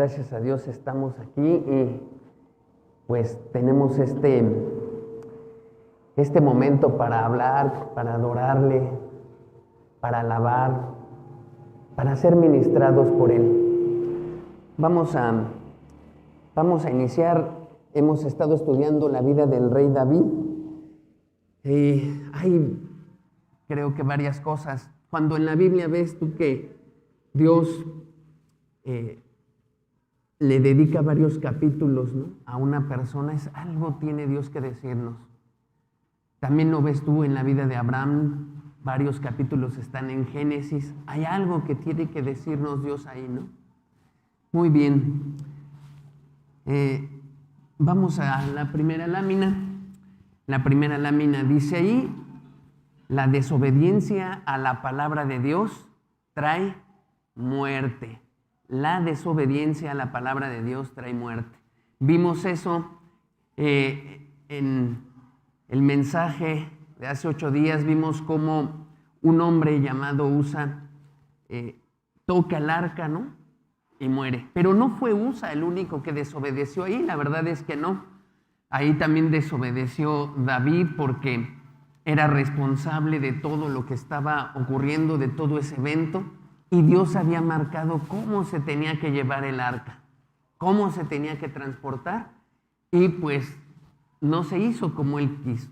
gracias a Dios estamos aquí y pues tenemos este momento para hablar, para adorarle, para alabar, para ser ministrados por Él. Vamos a iniciar. Hemos estado estudiando la vida del rey David. Hay, creo que varias cosas. Cuando en la Biblia ves tú que Dios le dedica varios capítulos, ¿no?, a una persona, algo tiene Dios que decirnos. También lo ves tú en la vida de Abraham, varios capítulos están en Génesis. Hay algo que tiene que decirnos Dios ahí, ¿no? Muy bien. Vamos a la primera lámina. La primera lámina dice ahí: la desobediencia a la palabra de Dios trae muerte. La desobediencia a la palabra de Dios trae muerte. Vimos eso en el mensaje de hace 8 días. Vimos cómo un hombre llamado Usa toca el arca, ¿no?, y muere. Pero no fue Usa el único que desobedeció ahí. La verdad es que no. Ahí también desobedeció David, porque era responsable de todo lo que estaba ocurriendo, de todo ese evento. Y Dios había marcado cómo se tenía que llevar el arca, cómo se tenía que transportar, y pues no se hizo como Él quiso,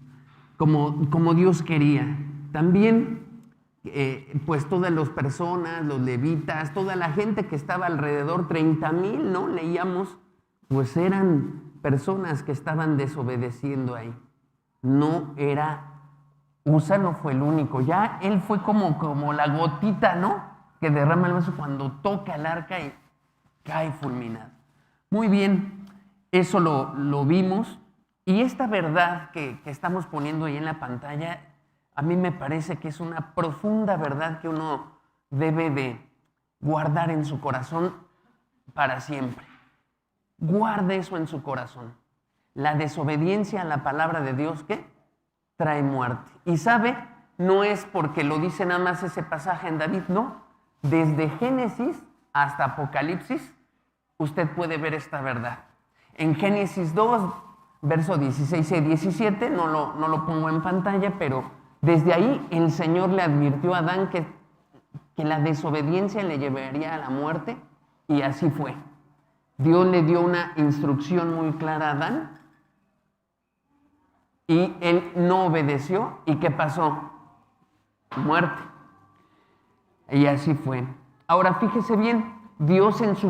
como Dios quería. También, pues todas las personas, los levitas, toda la gente que estaba alrededor, 30,000, ¿no? Leíamos, pues eran personas que estaban desobedeciendo ahí. Usa no fue el único, ya él fue como la gotita, ¿no?, que derrama el vaso cuando toca el arca y cae fulminado. Muy bien, eso lo vimos. Y esta verdad que estamos poniendo ahí en la pantalla, a mí me parece que es una profunda verdad que uno debe de guardar en su corazón para siempre. Guarde eso en su corazón. La desobediencia a la palabra de Dios, ¿qué? Trae muerte. Y sabe, no es porque lo dice nada más ese pasaje en David, no. Desde Génesis hasta Apocalipsis, usted puede ver esta verdad. En Génesis 2, verso 16 y 17, no lo pongo en pantalla, pero desde ahí el Señor le advirtió a Adán que la desobediencia le llevaría a la muerte, y así fue. Dios le dio una instrucción muy clara a Adán, y él no obedeció. ¿Y qué pasó? Muerte. Y así fue. Ahora fíjese bien, Dios en su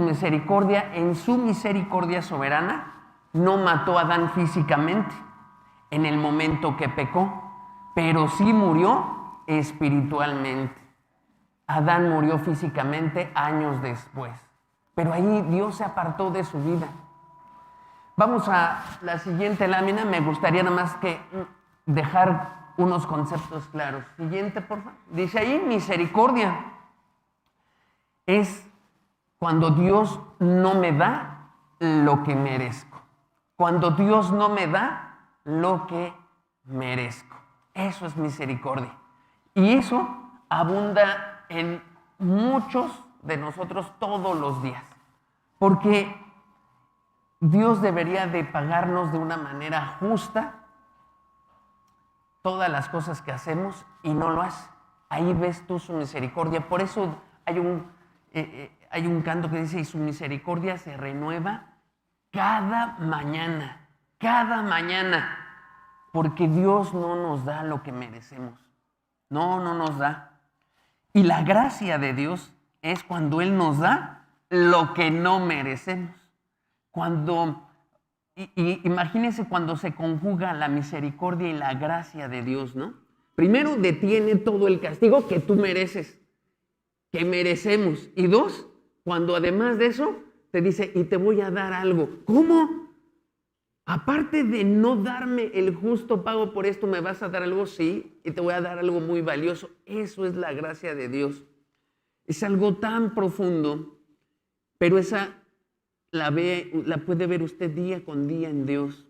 misericordia soberana, no mató a Adán físicamente en el momento que pecó, pero sí murió espiritualmente. Adán murió físicamente años después, pero ahí Dios se apartó de su vida. Vamos a la siguiente lámina. Me gustaría nada más que dejar unos conceptos claros. Siguiente, por favor. Dice ahí: misericordia es cuando Dios no me da lo que merezco. Cuando Dios no me da lo que merezco. Eso es misericordia. Y eso abunda en muchos de nosotros todos los días. Porque Dios debería de pagarnos de una manera justa todas las cosas que hacemos, y no lo hace. Ahí ves tú su misericordia. Por eso hay un canto que dice: y su misericordia se renueva cada mañana, porque Dios no nos da lo que merecemos. No nos da. Y la gracia de Dios es cuando Él nos da lo que no merecemos. Imagínense cuando se conjuga la misericordia y la gracia de Dios, ¿no? Primero, detiene todo el castigo que tú mereces, que merecemos. Y 2, cuando además de eso te dice: y te voy a dar algo. ¿Cómo? Aparte de no darme el justo pago por esto, ¿me vas a dar algo? Sí, y te voy a dar algo muy valioso. Eso es la gracia de Dios. Es algo tan profundo, pero esa la puede ver usted día con día en Dios.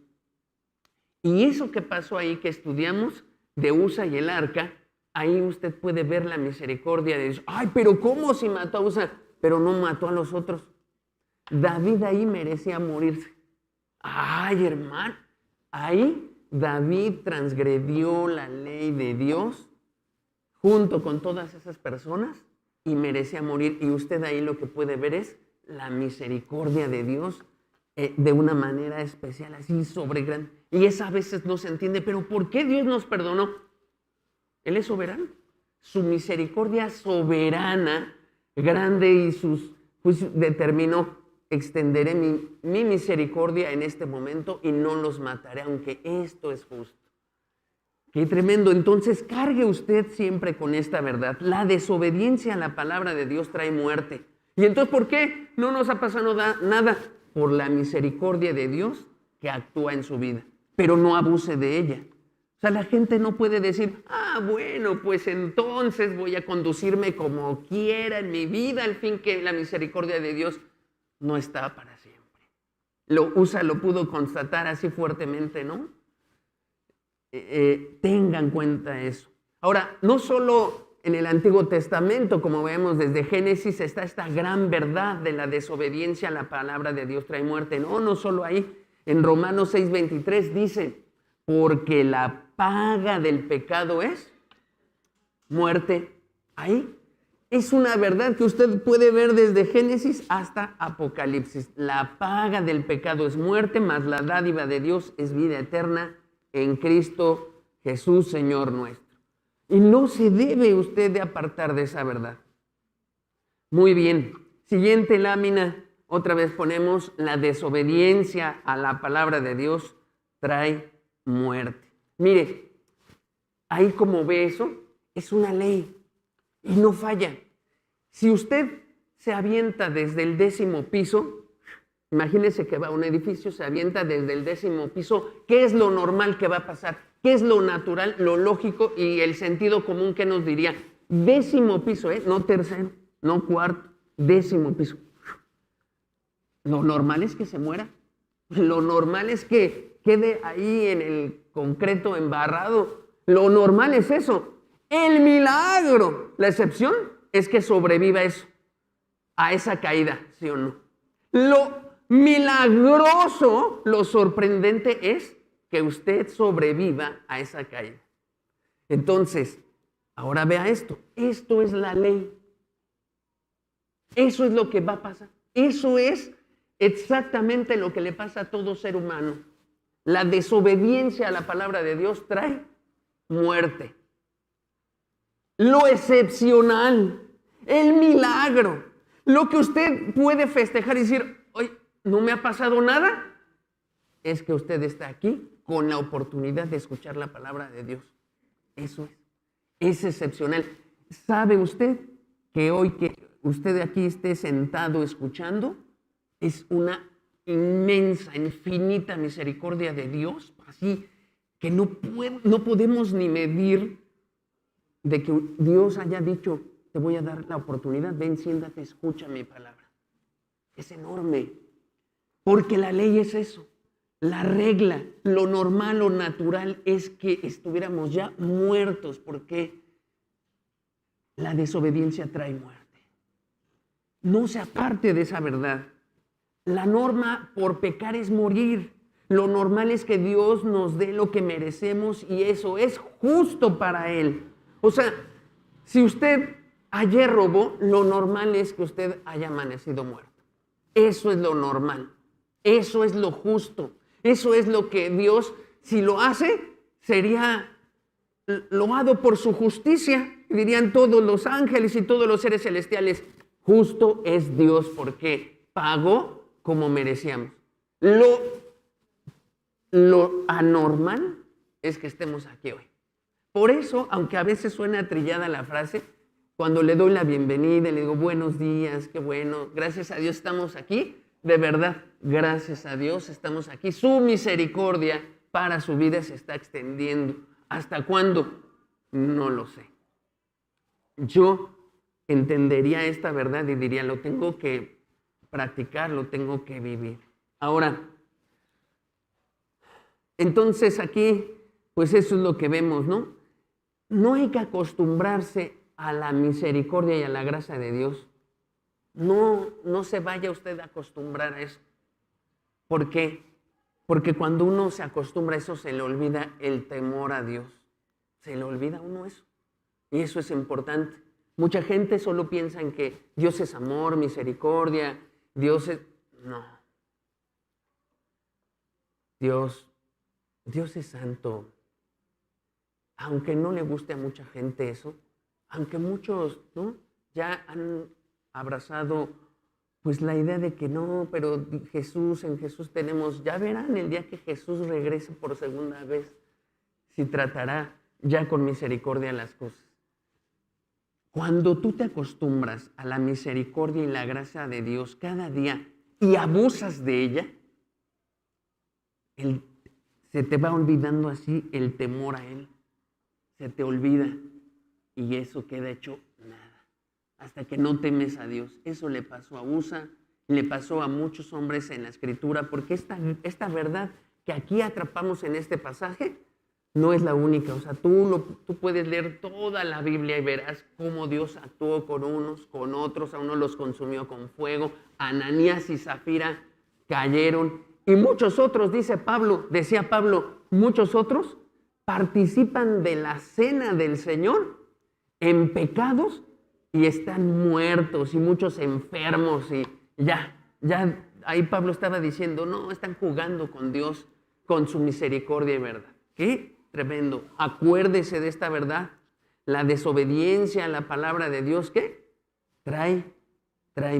Y eso que pasó ahí, que estudiamos de Usa y el arca, ahí usted puede ver la misericordia de Dios. Ay, pero ¿cómo si mató a Usa, pero no mató a los otros? David ahí merecía morirse. Ay, hermano, ahí David transgredió la ley de Dios junto con todas esas personas y merecía morir. Y usted ahí lo que puede ver es la misericordia de Dios de una manera especial, así sobregrande. Y esa a veces no se entiende, pero ¿por qué Dios nos perdonó? Él es soberano. Su misericordia soberana, grande y pues determinó, extenderé mi misericordia en este momento y no los mataré, aunque esto es justo. Qué tremendo. Entonces cargue usted siempre con esta verdad. La desobediencia a la palabra de Dios trae muerte. ¿Y entonces por qué no nos ha pasado nada? Por la misericordia de Dios que actúa en su vida, pero no abuse de ella. O sea, la gente no puede decir, bueno, pues entonces voy a conducirme como quiera en mi vida, al fin que la misericordia de Dios no está para siempre. Lo pudo constatar así fuertemente, ¿no? Tengan en cuenta eso. Ahora, no solo en el Antiguo Testamento, como vemos desde Génesis, está esta gran verdad de la desobediencia a la palabra de Dios trae muerte. No solo ahí. En Romanos 6:23 dice, porque la paga del pecado es muerte. Ahí es una verdad que usted puede ver desde Génesis hasta Apocalipsis. La paga del pecado es muerte, mas la dádiva de Dios es vida eterna en Cristo Jesús, Señor nuestro. Y no se debe usted de apartar de esa verdad. Muy bien. Siguiente lámina. Otra vez ponemos la desobediencia a la palabra de Dios trae muerte. Mire, ahí como ve eso, es una ley y no falla. Si usted se avienta desde el 10º piso, imagínese que va a un edificio, se avienta desde el 10º piso, ¿qué es lo normal que va a pasar? ¿Qué es lo natural, lo lógico y el sentido común que nos diría? 10º piso, no tercero, no cuarto, 10º piso. Lo normal es que se muera. Lo normal es que quede ahí en el concreto embarrado. Lo normal es eso. El milagro, la excepción es que sobreviva eso, a esa caída, ¿sí o no? Lo milagroso, lo sorprendente es que usted sobreviva a esa caída. Entonces, ahora vea esto. Esto es la ley. Eso es lo que va a pasar. Eso es exactamente lo que le pasa a todo ser humano. La desobediencia a la palabra de Dios trae muerte. Lo excepcional, el milagro, lo que usted puede festejar y decir, oye, no me ha pasado nada, es que usted está aquí con la oportunidad de escuchar la palabra de Dios. Eso es excepcional. ¿Sabe usted que hoy que usted aquí esté sentado escuchando, es una inmensa, infinita misericordia de Dios, así que no podemos ni medir de que Dios haya dicho, te voy a dar la oportunidad, ven, siéntate, escucha mi palabra. Es enorme, porque la ley es eso, la regla, lo normal, lo natural es que estuviéramos ya muertos, porque la desobediencia trae muerte. No se aparte de esa verdad. La norma por pecar es morir. Lo normal es que Dios nos dé lo que merecemos y eso es justo para Él. O sea, si usted ayer robó, lo normal es que usted haya amanecido muerto. Eso es lo normal. Eso es lo justo. Eso es lo que Dios, si lo hace, sería loado por su justicia. Dirían todos los ángeles y todos los seres celestiales, justo es Dios porque pagó como merecíamos. Lo anormal es que estemos aquí hoy. Por eso, aunque a veces suena trillada la frase, cuando le doy la bienvenida, le digo buenos días, qué bueno, gracias a Dios estamos aquí, de verdad, gracias a Dios estamos aquí. Su misericordia para su vida se está extendiendo. ¿Hasta cuándo? No lo sé. Yo entendería esta verdad y diría, lo tengo que practicar, lo tengo que vivir. Ahora, entonces aquí, pues eso es lo que vemos, ¿no? No hay que acostumbrarse a la misericordia y a la gracia de Dios no se vaya usted a acostumbrar a eso. ¿Por qué? Porque cuando uno se acostumbra a eso, se le olvida el temor a Dios. Se le olvida a uno eso. Y eso es importante. Mucha gente solo piensa en que Dios es amor, misericordia, Dios es... No. Dios es santo. Aunque no le guste a mucha gente eso, aunque muchos, ¿no?, ya han abrazado pues la idea de que no, pero en Jesús tenemos, ya verán el día que Jesús regrese por segunda vez, si tratará ya con misericordia las cosas. Cuando tú te acostumbras a la misericordia y la gracia de Dios cada día y abusas de ella, se te va olvidando así el temor a Él. Se te olvida y eso queda hecho nada. Hasta que no temes a Dios. Eso le pasó a Usa, le pasó a muchos hombres en la Escritura, porque esta verdad que aquí atrapamos en este pasaje no es la única. O sea, tú puedes leer toda la Biblia y verás cómo Dios actuó con unos, con otros. A unos los consumió con fuego. Ananías y Zafira cayeron. Y muchos otros, decía Pablo, muchos otros participan de la cena del Señor en pecados y están muertos, y muchos enfermos, y ya ahí Pablo estaba diciendo, no, están jugando con Dios, con su misericordia y verdad. ¡Qué tremendo! Acuérdese de esta verdad. La desobediencia a la palabra de Dios, ¿qué? Trae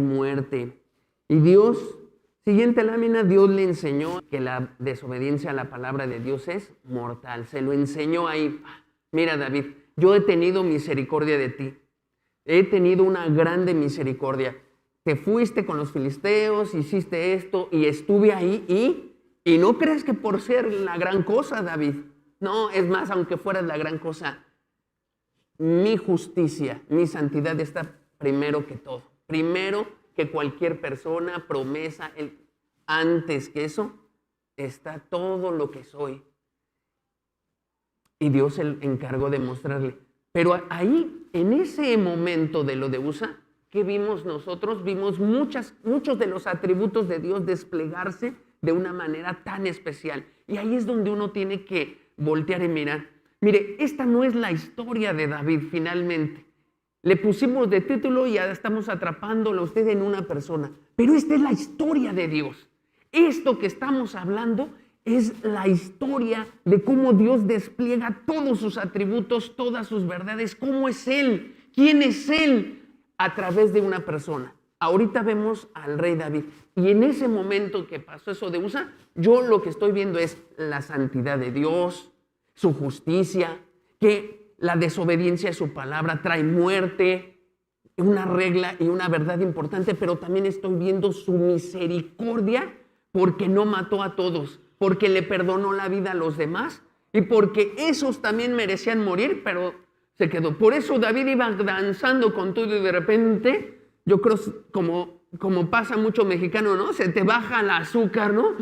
muerte. Y Dios, siguiente lámina, Dios le enseñó que la desobediencia a la palabra de Dios es mortal. Se lo enseñó ahí. Mira, David, yo he tenido misericordia de ti. He tenido una grande misericordia. Te fuiste con los filisteos, hiciste esto y estuve ahí y no crees que por ser la gran cosa, David. No, es más, aunque fueras la gran cosa, mi justicia, mi santidad está primero que todo. Primero que cualquier persona, promesa, antes que eso, está todo lo que soy. Y Dios se encargó de mostrarle. Pero ahí, en ese momento de lo de Usa, ¿qué vimos nosotros? Vimos muchos de los atributos de Dios desplegarse de una manera tan especial. Y ahí es donde uno tiene que voltear y mirar. Mire, esta no es la historia de David finalmente. Le pusimos de título y ya estamos atrapándolo a usted en una persona. Pero esta es la historia de Dios. Esto que estamos hablando es la historia de cómo Dios despliega todos sus atributos, todas sus verdades, cómo es Él, quién es Él a través de una persona. Ahorita vemos al rey David y en ese momento que pasó eso de Usa, yo lo que estoy viendo es la santidad de Dios, su justicia, que la desobediencia de su palabra trae muerte, una regla y una verdad importante, pero también estoy viendo su misericordia porque no mató a todos, porque le perdonó la vida a los demás y porque esos también merecían morir, pero se quedó. Por eso David iba danzando con todo y de repente, yo creo como pasa mucho mexicano, ¿no? Se te baja el azúcar, ¿no?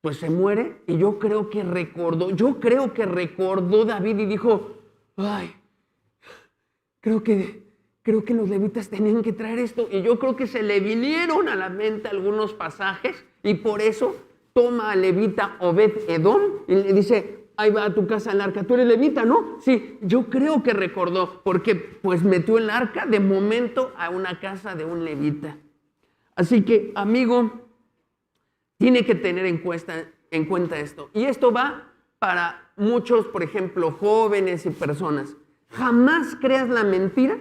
Pues se muere y yo creo que recordó David y dijo, ay, creo que los levitas tenían que traer esto. Y yo creo que se le vinieron a la mente algunos pasajes y por eso toma al levita Obed-Edom y le dice, ahí va a tu casa el arca. Tú eres levita, ¿no? Sí, yo creo que recordó porque pues metió el arca de momento a una casa de un levita. Así que, amigo, tiene que tener en cuenta esto. Y esto va para muchos, por ejemplo, jóvenes y personas. Jamás creas la mentira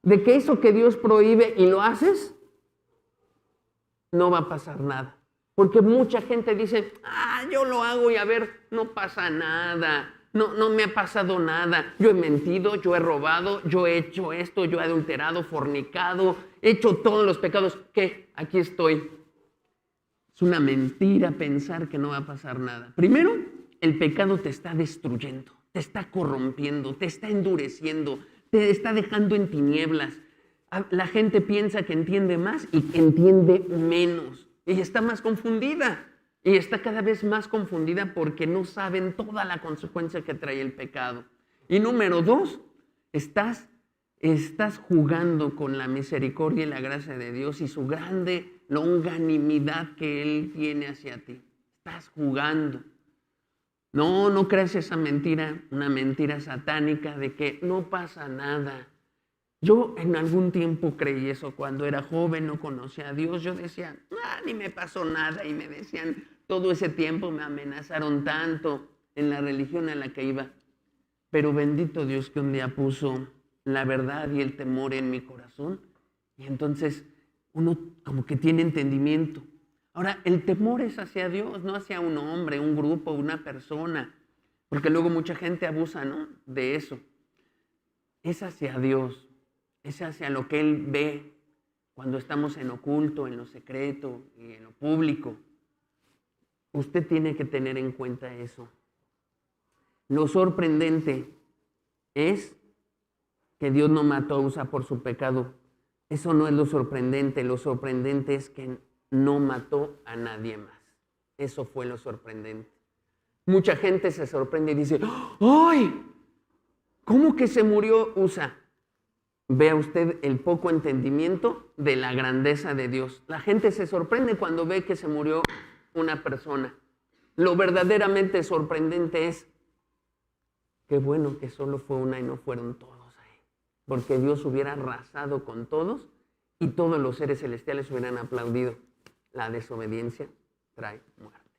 de que eso que Dios prohíbe y lo haces, no va a pasar nada. Porque mucha gente dice, yo lo hago y a ver, no pasa nada. No me ha pasado nada. Yo he mentido, yo he robado, yo he hecho esto, yo he adulterado, fornicado, he hecho todos los pecados. ¿Qué? Aquí estoy. Es una mentira pensar que no va a pasar nada. Primero, el pecado te está destruyendo, te está corrompiendo, te está endureciendo, te está dejando en tinieblas. La gente piensa que entiende más y que entiende menos. Y está más confundida. Y está cada vez más confundida porque no saben toda la consecuencia que trae el pecado. Y número 2, estás estás jugando con la misericordia y la gracia de Dios y su grande longanimidad que Él tiene hacia ti. Estás jugando. No creas esa mentira, una mentira satánica de que no pasa nada. Yo en algún tiempo creí eso cuando era joven, no conocía a Dios. Yo decía, ni me pasó nada. Y me decían, todo ese tiempo me amenazaron tanto en la religión a la que iba. Pero bendito Dios que un día puso la verdad y el temor en mi corazón. Y entonces uno como que tiene entendimiento. Ahora, el temor es hacia Dios, no hacia un hombre, un grupo, una persona. Porque luego mucha gente abusa, ¿no?, de eso. Es hacia Dios. Es hacia lo que Él ve cuando estamos en oculto, en lo secreto y en lo público. Usted tiene que tener en cuenta eso. Lo sorprendente es que Dios no mató a Usa por su pecado. Eso no es lo sorprendente. Lo sorprendente es que no mató a nadie más. Eso fue lo sorprendente. Mucha gente se sorprende y dice, ¡ay! ¿Cómo que se murió Usa? Vea usted el poco entendimiento de la grandeza de Dios. La gente se sorprende cuando ve que se murió una persona. Lo verdaderamente sorprendente es, qué bueno que solo fue una y no fueron todos ahí. Porque Dios hubiera arrasado con todos y todos los seres celestiales hubieran aplaudido. La desobediencia trae muerte.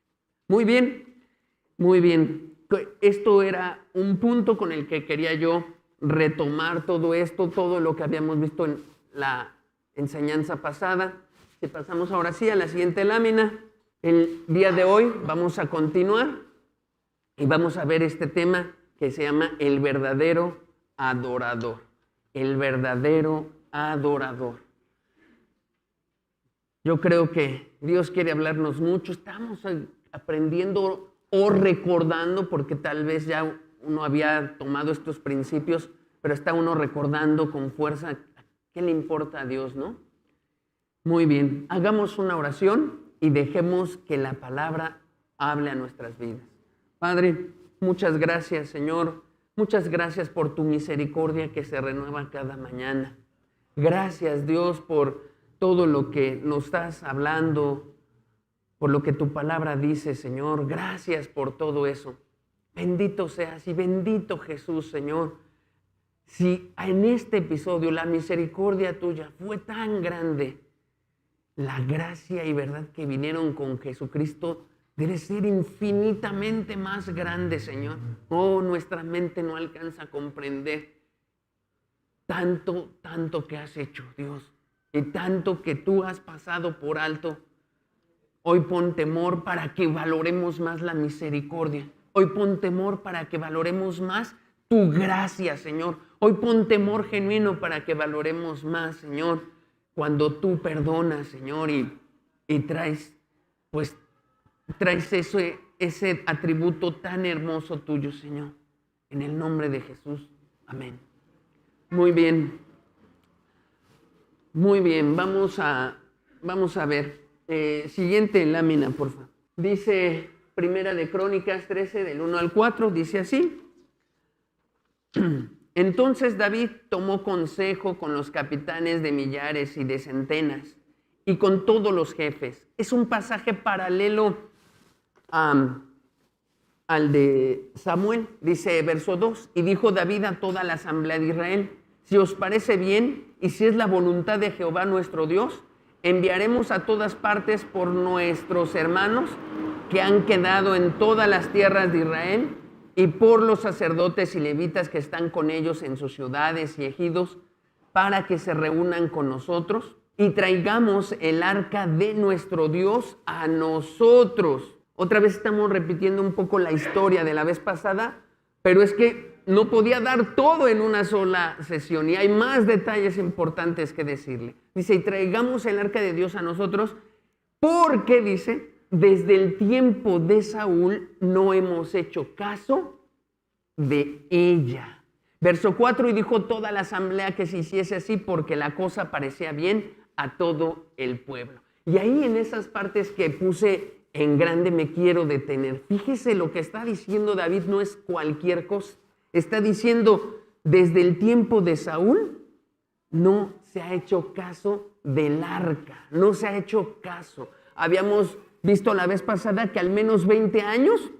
Muy bien, muy bien. Esto era un punto con el que quería yo retomar todo esto, todo lo que habíamos visto en la enseñanza pasada. Si pasamos ahora sí a la siguiente lámina, el día de hoy vamos a continuar y vamos a ver este tema que se llama el verdadero adorador. El verdadero adorador. Yo creo que Dios quiere hablarnos mucho. Estamos aprendiendo o recordando, porque tal vez ya uno había tomado estos principios, pero está uno recordando con fuerza qué le importa a Dios, ¿no? Muy bien, hagamos una oración y dejemos que la palabra hable a nuestras vidas. Padre, muchas gracias, Señor. Muchas gracias por tu misericordia que se renueva cada mañana. Gracias, Dios, por todo lo que nos estás hablando, por lo que tu palabra dice, Señor. Gracias por todo eso. Bendito seas y bendito Jesús, Señor. Si en este episodio la misericordia tuya fue tan grande, la gracia y verdad que vinieron con Jesucristo debe ser infinitamente más grande, Señor. Oh, nuestra mente no alcanza a comprender tanto que has hecho, Dios, y tanto que tú has pasado por alto. Hoy pon temor para que valoremos más la misericordia. Hoy pon temor para que valoremos más tu gracia, Señor. Hoy pon temor genuino para que valoremos más, Señor, cuando tú perdonas, Señor, y traes ese atributo tan hermoso tuyo, Señor. En el nombre de Jesús. Amén. Muy bien. Muy bien. Vamos a ver. Siguiente lámina, por favor. Dice Primera de Crónicas 13, del 1 al 4, dice así. Entonces David tomó consejo con los capitanes de millares y de centenas y con todos los jefes. Es un pasaje paralelo al de Samuel. Dice verso 2, y dijo David a toda la asamblea de Israel, si os parece bien y si es la voluntad de Jehová nuestro Dios, enviaremos a todas partes por nuestros hermanos que han quedado en todas las tierras de Israel y por los sacerdotes y levitas que están con ellos en sus ciudades y ejidos, para que se reúnan con nosotros y traigamos el arca de nuestro Dios a nosotros. Otra vez estamos repitiendo un poco la historia de la vez pasada, pero es que no podía dar todo en una sola sesión y hay más detalles importantes que decirle. Dice, y traigamos el arca de Dios a nosotros porque, dice, desde el tiempo de Saúl no hemos hecho caso de ella. Verso 4, y dijo toda la asamblea que se hiciese así porque la cosa parecía bien a todo el pueblo. Y ahí en esas partes que puse en grande me quiero detener. Fíjese lo que está diciendo David, no es cualquier cosa. Está diciendo, desde el tiempo de Saúl no se ha hecho caso del arca, no se ha hecho caso. Habíamos visto la vez pasada que al menos 20 años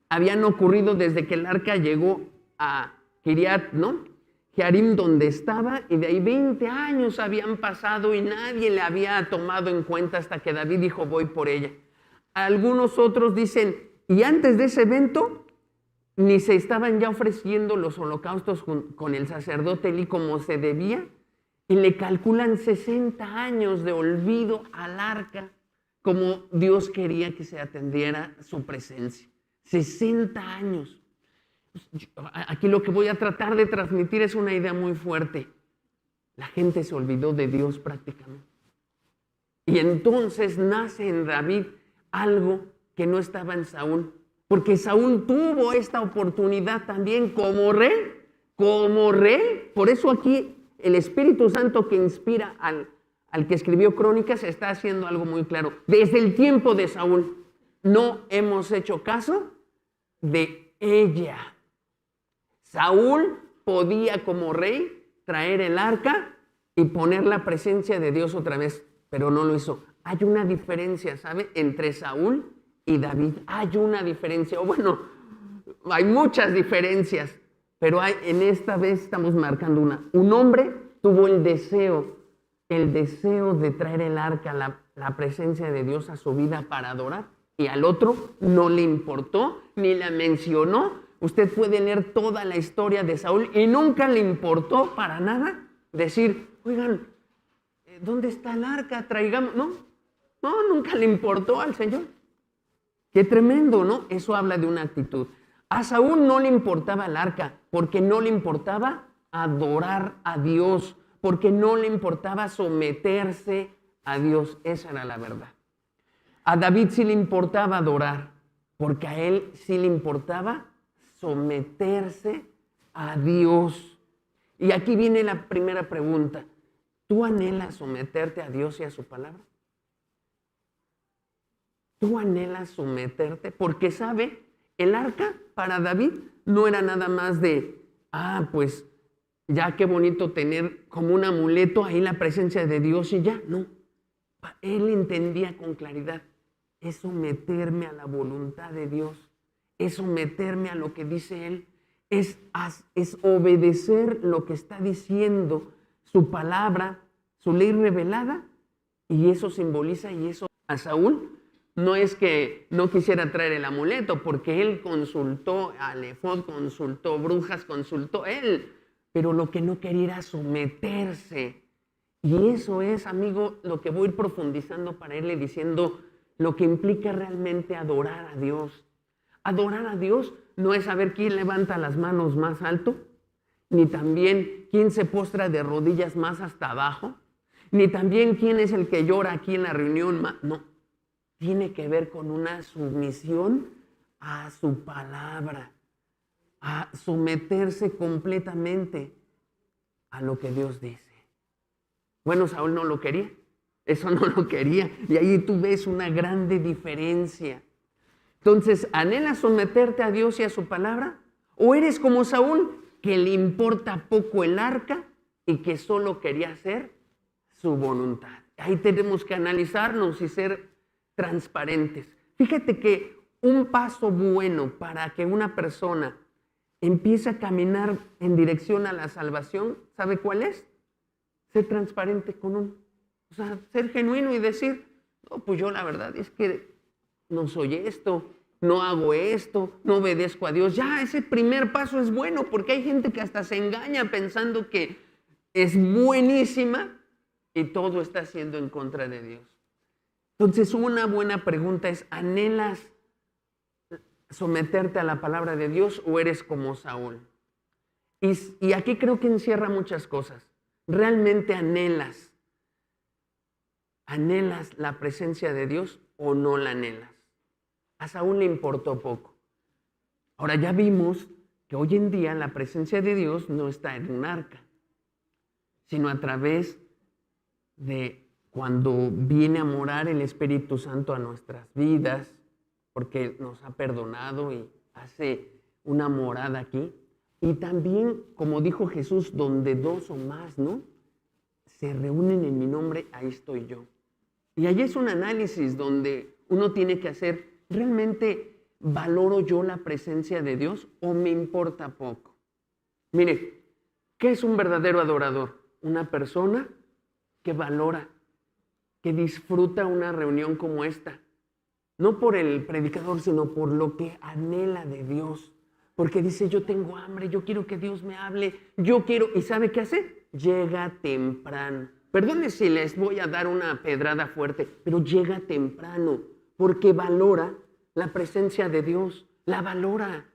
habían ocurrido desde que el arca llegó a Kiriat, ¿no? Jearim, donde estaba, y de ahí 20 años habían pasado y nadie le había tomado en cuenta hasta que David dijo, voy por ella. Algunos otros dicen, y antes de ese evento, ni se estaban ya ofreciendo los holocaustos con el sacerdote Elí como se debía, y le calculan 60 años de olvido al arca, como Dios quería que se atendiera su presencia. 60 años. Aquí lo que voy a tratar de transmitir es una idea muy fuerte. La gente se olvidó de Dios prácticamente. Y entonces nace en David algo que no estaba en Saúl. Porque Saúl tuvo esta oportunidad también como rey. Como rey. Por eso aquí el Espíritu Santo que inspira al que escribió Crónicas está haciendo algo muy claro. Desde el tiempo de Saúl no hemos hecho caso de ella. Saúl podía como rey traer el arca y poner la presencia de Dios otra vez, pero no lo hizo. Hay una diferencia, ¿sabe? Entre Saúl y David. Hay una diferencia, o bueno, hay muchas diferencias, pero en esta vez estamos marcando una. Un hombre tuvo el deseo de traer el arca, la presencia de Dios a su vida para adorar, y al otro no le importó, ni la mencionó. Usted puede leer toda la historia de Saúl y nunca le importó para nada decir, oigan, ¿dónde está el arca? Traigamos. No, nunca le importó al Señor. Qué tremendo, ¿no? Eso habla de una actitud. A Saúl no le importaba el arca, porque no le importaba adorar a Dios, porque no le importaba someterse a Dios. Esa era la verdad. A David sí le importaba adorar, porque a él sí le importaba someterse a Dios. Y aquí viene la primera pregunta. ¿Tú anhelas someterte a Dios y a su palabra? ¿Tú anhelas someterte? Porque sabe, el arca para David no era nada más de, pues ya qué bonito tener como un amuleto ahí la presencia de Dios y ya. No, él entendía con claridad, es someterme a la voluntad de Dios. Es someterme a lo que dice Él, es obedecer lo que está diciendo su palabra, su ley revelada, y eso simboliza, y eso a Saúl no es que no quisiera traer el amuleto, porque él consultó al efod, consultó brujas, consultó él, pero lo que no quería era someterse. Y eso es, amigo, lo que voy a ir profundizando para irle diciendo lo que implica realmente adorar a Dios. Adorar a Dios no es saber quién levanta las manos más alto, ni también quién se postra de rodillas más hasta abajo, ni también quién es el que llora aquí en la reunión. No, tiene que ver con una sumisión a su palabra, a someterse completamente a lo que Dios dice. Bueno, Saúl no lo quería, eso no lo quería, y ahí tú ves una grande diferencia. Entonces, ¿anhelas someterte a Dios y a su palabra? ¿O eres como Saúl, que le importa poco el arca y que solo quería hacer su voluntad? Ahí tenemos que analizarnos y ser transparentes. Fíjate que un paso bueno para que una persona empiece a caminar en dirección a la salvación, ¿sabe cuál es? Ser transparente con uno. O sea, ser genuino y decir, no, pues yo la verdad es que no soy esto, no hago esto, no obedezco a Dios. Ya, ese primer paso es bueno, porque hay gente que hasta se engaña pensando que es buenísima y todo está siendo en contra de Dios. Entonces, una buena pregunta es, ¿anhelas someterte a la palabra de Dios o eres como Saúl? Y aquí creo que encierra muchas cosas. ¿Realmente anhelas la presencia de Dios o no la anhelas? A Saúl le importó poco. Ahora ya vimos que hoy en día la presencia de Dios no está en un arca, sino a través de cuando viene a morar el Espíritu Santo a nuestras vidas, porque nos ha perdonado y hace una morada aquí. Y también, como dijo Jesús, donde dos o más, ¿no? se reúnen en mi nombre, ahí estoy yo. Y ahí es un análisis donde uno tiene que hacer, ¿realmente valoro yo la presencia de Dios o me importa poco? Mire, ¿qué es un verdadero adorador? Una persona que valora, que disfruta una reunión como esta. No por el predicador, sino por lo que anhela de Dios. Porque dice, yo tengo hambre, yo quiero que Dios me hable, yo quiero... ¿Y sabe qué hace? Llega temprano. Perdone si les voy a dar una pedrada fuerte, pero llega temprano porque valora la presencia de Dios, la valora,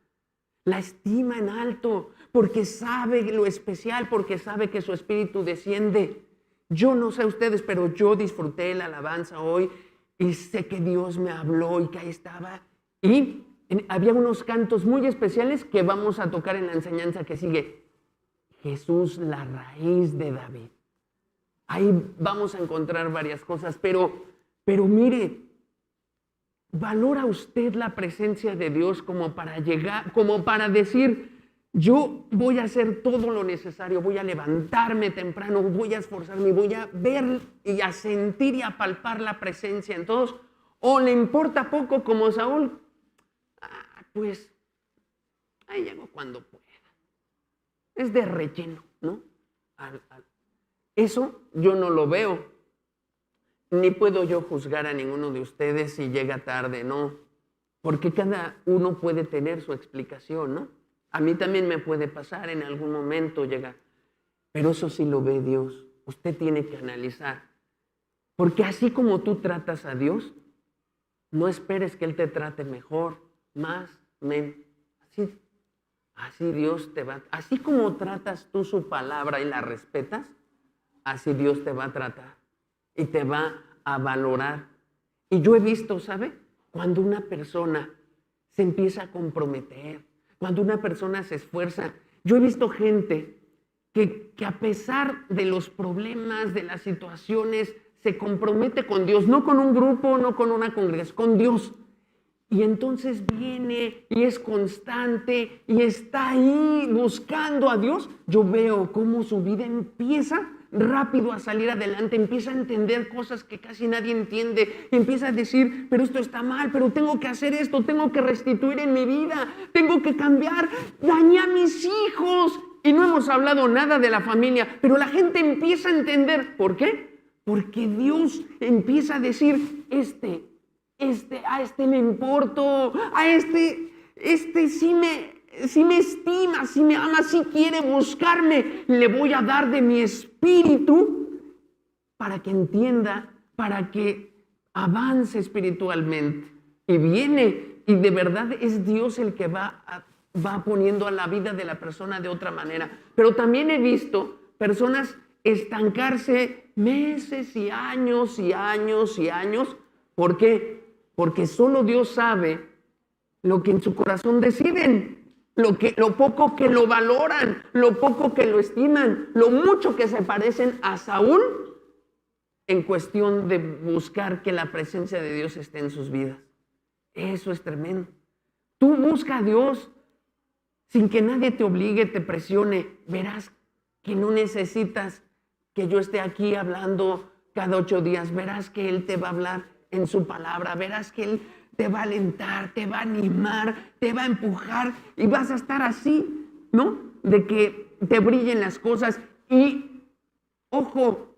la estima en alto, porque sabe lo especial, porque sabe que su espíritu desciende. Yo no sé ustedes, pero yo disfruté la alabanza hoy y sé que Dios me habló y que ahí estaba. Y había unos cantos muy especiales que vamos a tocar en la enseñanza que sigue. Jesús, la raíz de David. Ahí vamos a encontrar varias cosas, pero mire, ¿valora usted la presencia de Dios como para llegar, como para decir, yo voy a hacer todo lo necesario, voy a levantarme temprano, voy a esforzarme, voy a ver y a sentir y a palpar la presencia en todos? ¿O le importa poco como Saúl? Pues ahí llego cuando pueda. Es de relleno, ¿no? Eso yo no lo veo. Ni puedo yo juzgar a ninguno de ustedes si llega tarde, no. Porque cada uno puede tener su explicación, ¿no? A mí también me puede pasar en algún momento llegar. Pero eso sí lo ve Dios. Usted tiene que analizar. Porque así como tú tratas a Dios, no esperes que Él te trate mejor, más, menos. Así Dios te va. Así como tratas tú su palabra y la respetas, así Dios te va a tratar y te va a valorar. Y yo he visto, ¿sabe? Cuando una persona se empieza a comprometer, cuando una persona se esfuerza. Yo he visto gente que a pesar de los problemas, de las situaciones, se compromete con Dios, no con un grupo, no con una congregación, con Dios. Y entonces viene y es constante y está ahí buscando a Dios. Yo veo cómo su vida empieza rápido a salir adelante, empieza a entender cosas que casi nadie entiende, empieza a decir, pero esto está mal, pero tengo que hacer esto, tengo que restituir en mi vida, tengo que cambiar, dañé a mis hijos. Y no hemos hablado nada de la familia, pero la gente empieza a entender. ¿Por qué? Porque Dios empieza a decir, a este le importo, a este sí me estima, sí me ama, sí quiere buscarme, le voy a dar de mi espíritu para que entienda, para que avance espiritualmente. Y viene, y de verdad es Dios el que va poniendo a la vida de la persona de otra manera. Pero también he visto personas estancarse meses y años y años y años. ¿Por qué? Porque solo Dios sabe lo que en su corazón deciden, lo poco que lo valoran, lo poco que lo estiman, lo mucho que se parecen a Saúl en cuestión de buscar que la presencia de Dios esté en sus vidas. Eso es tremendo. Tú busca a Dios sin que nadie te obligue, te presione. Verás que no necesitas que yo esté aquí hablando cada 8 días. Verás que Él te va a hablar en su palabra. Verás que Él te va a alentar, te va a animar, te va a empujar y vas a estar así, ¿no? De que te brillen las cosas. Y, ojo,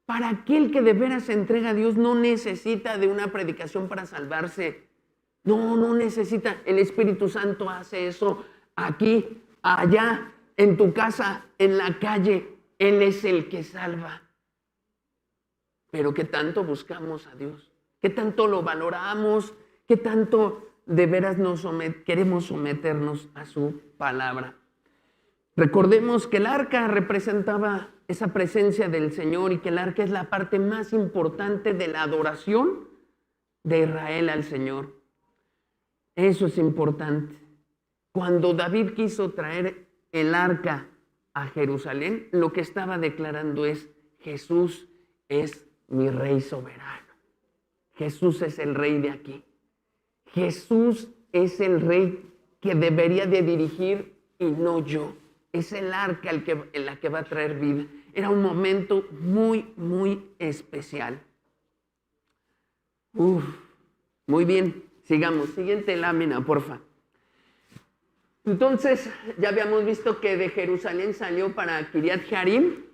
para aquel que de veras se entrega a Dios no necesita de una predicación para salvarse. No necesita. El Espíritu Santo hace eso aquí, allá, en tu casa, en la calle. Él es el que salva. Pero ¿qué tanto buscamos a Dios? ¿Qué tanto lo valoramos? ¿Qué tanto de veras queremos someternos a su palabra? Recordemos que el arca representaba esa presencia del Señor y que el arca es la parte más importante de la adoración de Israel al Señor. Eso es importante. Cuando David quiso traer el arca a Jerusalén, lo que estaba declarando es: Jesús es mi rey soberano. Jesús es el rey de aquí. Jesús es el rey que debería de dirigir y no yo. Es el arca en la que va a traer vida. Era un momento muy, muy especial. Muy bien, sigamos. Siguiente lámina, porfa. Entonces, ya habíamos visto que de Jerusalén salió para Kiriat Jearim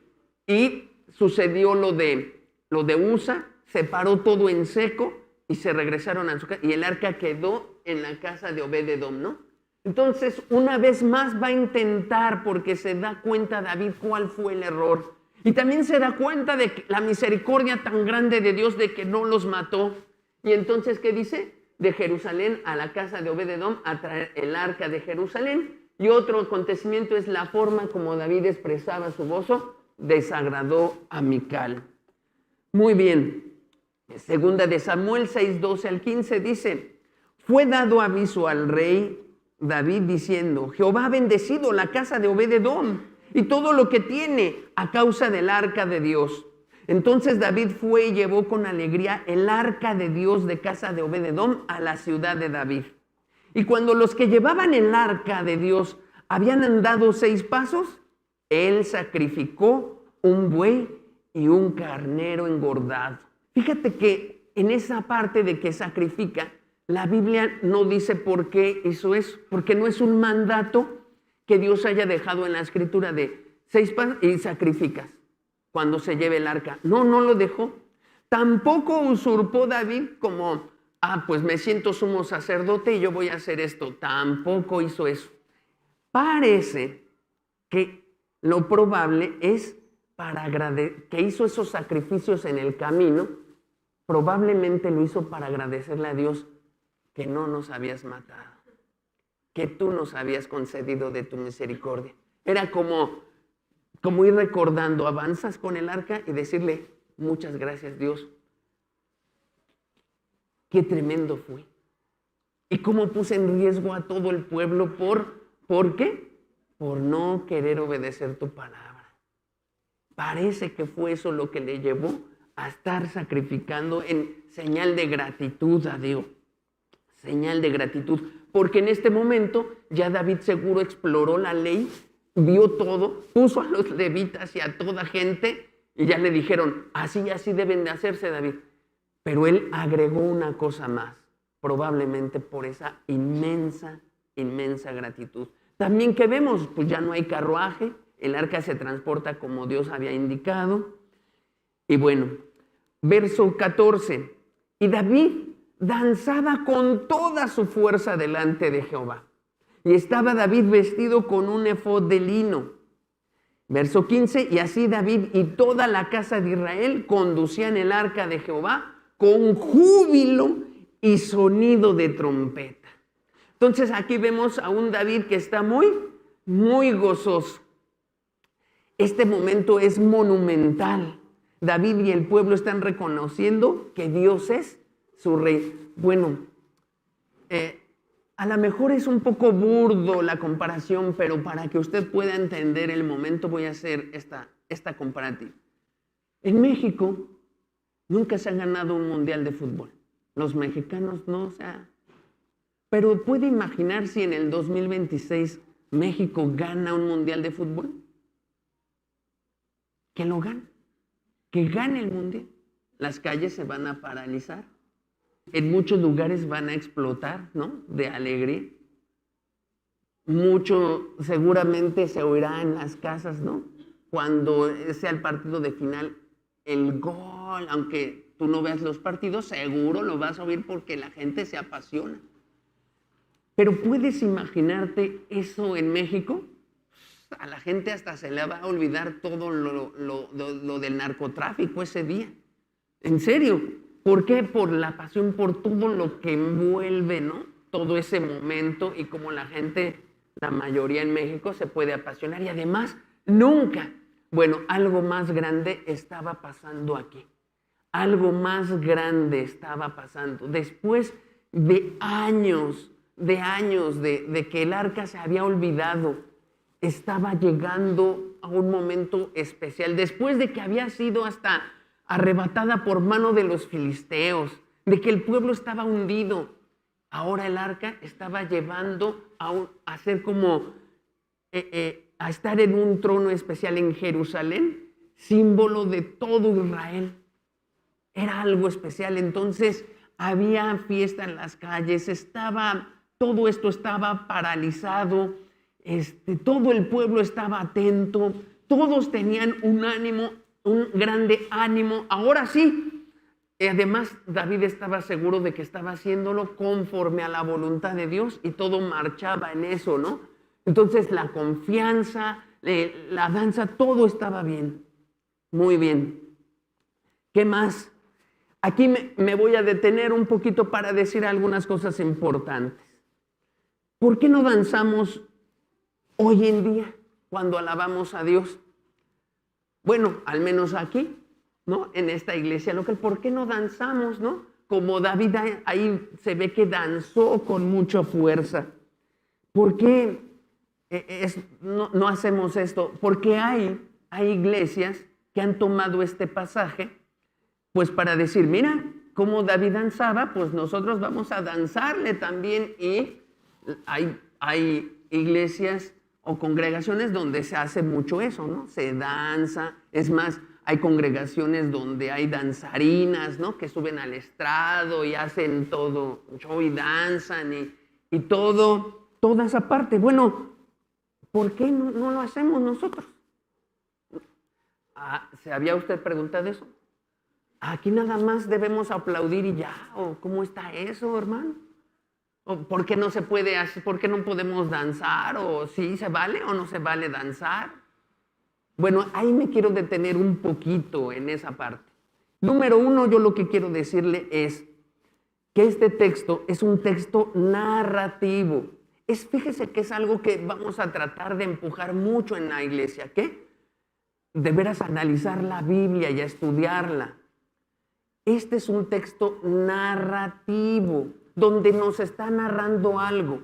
y sucedió lo de Usa, se paró todo en seco y se regresaron a su casa y el arca quedó en la casa de Obed-Edom, ¿no? Entonces, una vez más va a intentar, porque se da cuenta David cuál fue el error. Y también se da cuenta de la misericordia tan grande de Dios de que no los mató. Y entonces, ¿qué dice? De Jerusalén a la casa de Obed-Edom a traer el arca de Jerusalén. Y otro acontecimiento es la forma como David expresaba su gozo, desagradó a Mical. Muy bien. Segunda de Samuel 6:12 al 15 dice: fue dado aviso al rey David diciendo: Jehová ha bendecido la casa de Obed-Edom y todo lo que tiene a causa del arca de Dios. Entonces David fue y llevó con alegría el arca de Dios de casa de Obed-Edom a la ciudad de David. Y cuando los que llevaban el arca de Dios habían andado 6 pasos, él sacrificó un buey y un carnero engordado. Fíjate que en esa parte de que sacrifica, la Biblia no dice por qué hizo eso, porque no es un mandato que Dios haya dejado en la escritura de 6 pasos y sacrificas cuando se lleve el arca. No lo dejó. Tampoco usurpó David como, pues me siento sumo sacerdote y yo voy a hacer esto. Tampoco hizo eso. Parece que lo probable es que hizo esos sacrificios en el camino, probablemente lo hizo para agradecerle a Dios que no nos habías matado, que tú nos habías concedido de tu misericordia. Era como ir recordando, avanzas con el arca y decirle: muchas gracias, Dios. Qué tremendo fui. Y cómo puse en riesgo a todo el pueblo ¿por qué? Por no querer obedecer tu palabra. Parece que fue eso lo que le llevó a estar sacrificando en señal de gratitud a Dios. Señal de gratitud. Porque en este momento ya David seguro exploró la ley, vio todo, puso a los levitas y a toda gente y ya le dijeron: así deben de hacerse, David. Pero él agregó una cosa más, probablemente por esa inmensa gratitud. También que vemos, pues ya no hay carruaje, el arca se transporta como Dios había indicado. Y bueno, verso 14, y David danzaba con toda su fuerza delante de Jehová. Y estaba David vestido con un efod de lino. Verso 15, y así David y toda la casa de Israel conducían el arca de Jehová con júbilo y sonido de trompeta. Entonces aquí vemos a un David que está muy, muy gozoso. Este momento es monumental. David y el pueblo están reconociendo que Dios es su rey. Bueno, a lo mejor es un poco burdo la comparación, pero para que usted pueda entender el momento voy a hacer esta comparativa. En México nunca se ha ganado un mundial de fútbol. Los mexicanos no, pero ¿puede imaginar si en el 2026 México gana un mundial de fútbol? Que lo gane, que gane el mundial. Las calles se van a paralizar. En muchos lugares van a explotar, ¿no? De alegría. Mucho seguramente se oirá en las casas, ¿no? Cuando sea el partido de final, el gol, aunque tú no veas los partidos, seguro lo vas a oír porque la gente se apasiona. Pero ¿puedes imaginarte eso en México? A la gente hasta se le va a olvidar todo lo del narcotráfico ese día. ¿En serio? ¿Por qué? Por la pasión, por todo lo que envuelve, ¿no? Todo ese momento y como la gente, la mayoría en México, se puede apasionar. Y además, nunca, algo más grande estaba pasando aquí. Algo más grande estaba pasando. Después de años de que el arca se había olvidado, estaba llegando a un momento especial. Después de que había sido hasta arrebatada por mano de los filisteos, de que el pueblo estaba hundido. Ahora el arca estaba llevando a ser como, a estar en un trono especial en Jerusalén, símbolo de todo Israel. Era algo especial. Entonces había fiesta en las calles, todo esto estaba paralizado, todo el pueblo estaba atento, todos tenían un ánimo, un grande ánimo. Ahora sí, además David estaba seguro de que estaba haciéndolo conforme a la voluntad de Dios y todo marchaba en eso, ¿no? Entonces la confianza, la danza, todo estaba bien, muy bien. ¿Qué más? Aquí me voy a detener un poquito para decir algunas cosas importantes. ¿Por qué no danzamos hoy en día cuando alabamos a Dios? Bueno, al menos aquí, ¿no? En esta iglesia local, ¿por qué no danzamos, no? Como David ahí se ve que danzó con mucha fuerza. ¿Por qué no hacemos esto? Porque hay iglesias que han tomado este pasaje pues para decir, mira, como David danzaba, pues nosotros vamos a danzarle también. Y hay iglesias o congregaciones donde se hace mucho eso, ¿no? Se danza. Es más, hay congregaciones donde hay danzarinas, ¿no? Que suben al estrado y hacen todo show y danzan y toda esa parte. Bueno, ¿por qué no lo hacemos nosotros? ¿Se había usted preguntado eso? Aquí nada más debemos aplaudir y ya. ¿O cómo está eso, hermano? ¿O por qué no se puede hacer? ¿Por qué no podemos danzar? ¿O sí se vale o no se vale danzar? Bueno, ahí me quiero detener un poquito en esa parte. Número uno, yo lo que quiero decirle es que este texto es un texto narrativo. Fíjese que es algo que vamos a tratar de empujar mucho en la iglesia. ¿Qué? De veras analizar la Biblia y a estudiarla. Este es un texto narrativo, donde nos está narrando algo.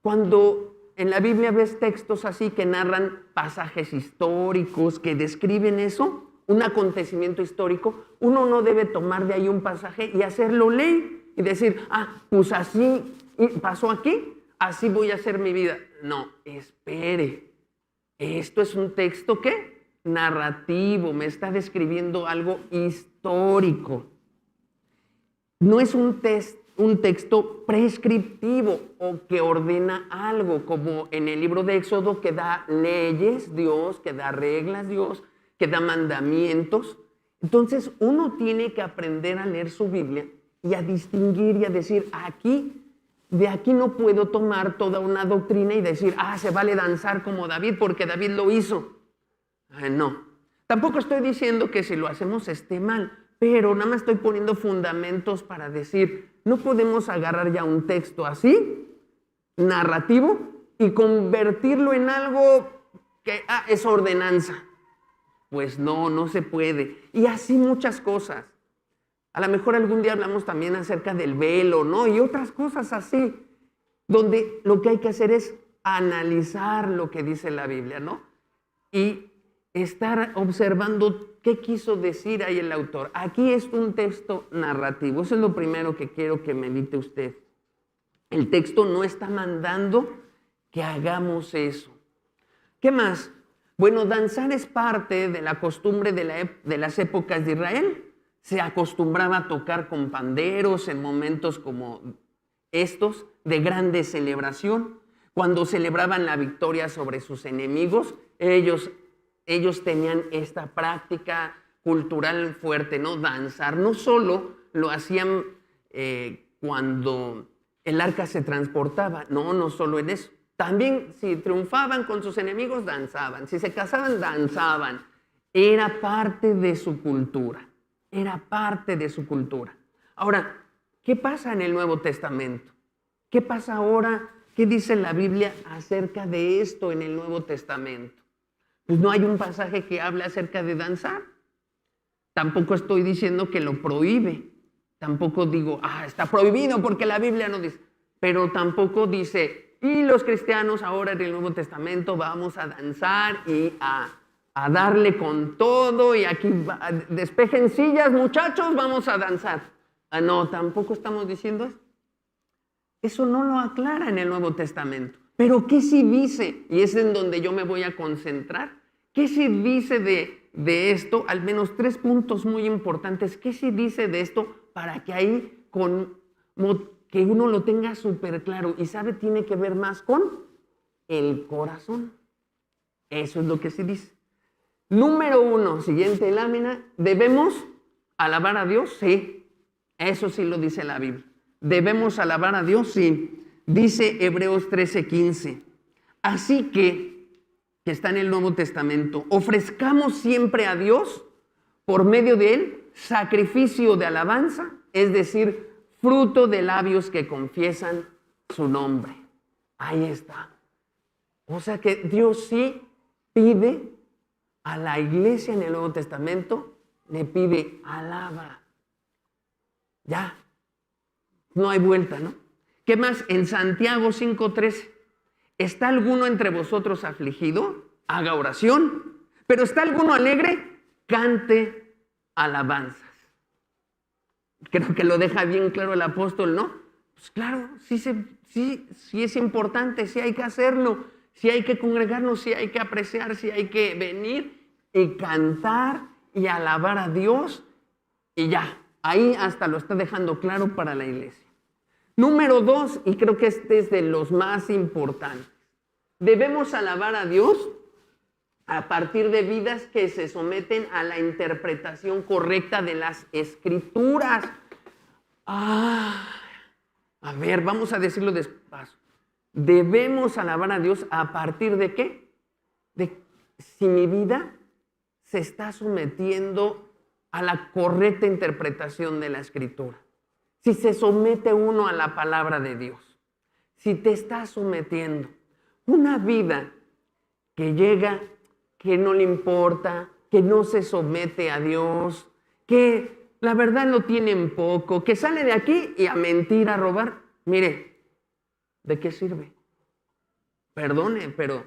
Cuando en la Biblia ves textos así que narran pasajes históricos, que describen eso, un acontecimiento histórico, uno no debe tomar de ahí un pasaje y hacerlo ley y decir, pues así pasó aquí, así voy a hacer mi vida. No, espere. Esto es un texto, ¿qué? Narrativo, me está describiendo algo histórico. No es un texto prescriptivo o que ordena algo, como en el libro de Éxodo, que da leyes Dios, que da reglas Dios, que da mandamientos. Entonces uno tiene que aprender a leer su Biblia y a distinguir y a decir, de aquí no puedo tomar toda una doctrina y decir, se vale danzar como David porque David lo hizo. No. Tampoco estoy diciendo que si lo hacemos esté mal, pero nada más estoy poniendo fundamentos para decir, no podemos agarrar ya un texto así, narrativo, y convertirlo en algo que es ordenanza. Pues no se puede. Y así muchas cosas. A lo mejor algún día hablamos también acerca del velo, ¿no? Y otras cosas así, donde lo que hay que hacer es analizar lo que dice la Biblia, ¿no? Y estar observando qué quiso decir ahí el autor. Aquí es un texto narrativo. Eso es lo primero que quiero que medite usted. El texto no está mandando que hagamos eso. ¿Qué más? Bueno, danzar es parte de la costumbre de las épocas de Israel. Se acostumbraba a tocar con panderos en momentos como estos de grande celebración. Cuando celebraban la victoria sobre sus enemigos, ellos tenían esta práctica cultural fuerte, ¿no? Danzar. No solo lo hacían cuando el arca se transportaba, no solo en eso. También si triunfaban con sus enemigos, danzaban. Si se casaban, danzaban. Era parte de su cultura. Era parte de su cultura. Ahora, ¿qué pasa en el Nuevo Testamento? ¿Qué pasa ahora? ¿Qué dice la Biblia acerca de esto en el Nuevo Testamento? Pues no hay un pasaje que hable acerca de danzar. Tampoco estoy diciendo que lo prohíbe. Tampoco digo, está prohibido porque la Biblia no dice. Pero tampoco dice, y los cristianos ahora en el Nuevo Testamento vamos a danzar y a darle con todo y aquí despejen sillas, muchachos, vamos a danzar. No, tampoco estamos diciendo eso. Eso no lo aclara en el Nuevo Testamento. Pero ¿qué sí dice? Y es en donde yo me voy a concentrar. ¿Qué sí dice de de esto al menos 3 puntos muy importantes. ¿Qué se dice de esto? Para que ahí que uno lo tenga súper claro. Y sabe, tiene que ver más con el corazón. Eso es lo que se dice. Número 1, siguiente lámina. ¿Debemos alabar a Dios? Sí. Eso sí lo dice la Biblia. ¿Debemos alabar a Dios? Sí. Dice Hebreos 13:15. Así que está en el Nuevo Testamento, ofrezcamos siempre a Dios, por medio de Él, sacrificio de alabanza, es decir, fruto de labios que confiesan su nombre. Ahí está. O sea que Dios sí pide a la iglesia en el Nuevo Testamento, le pide alaba. Ya, no hay vuelta, ¿no? ¿Qué más? En Santiago 5:13, ¿está alguno entre vosotros afligido? Haga oración. ¿Pero está alguno alegre? Cante alabanzas. Creo que lo deja bien claro el apóstol, ¿no? Pues claro, sí es importante, sí hay que hacerlo, sí hay que congregarnos, sí hay que apreciar, sí hay que venir y cantar y alabar a Dios. Y ya, ahí hasta lo está dejando claro para la iglesia. Número 2, y creo que este es de los más importantes. Debemos alabar a Dios a partir de vidas que se someten a la interpretación correcta de las Escrituras. A ver, vamos a decirlo despacio. Debemos alabar a Dios a partir de ¿qué? De si mi vida se está sometiendo a la correcta interpretación de la Escritura. Si se somete uno a la palabra de Dios. Si te estás sometiendo. Una vida que llega, que no le importa, que no se somete a Dios, que la verdad lo tiene en poco, que sale de aquí y a mentir, a robar. Mire, ¿de qué sirve? Perdone, pero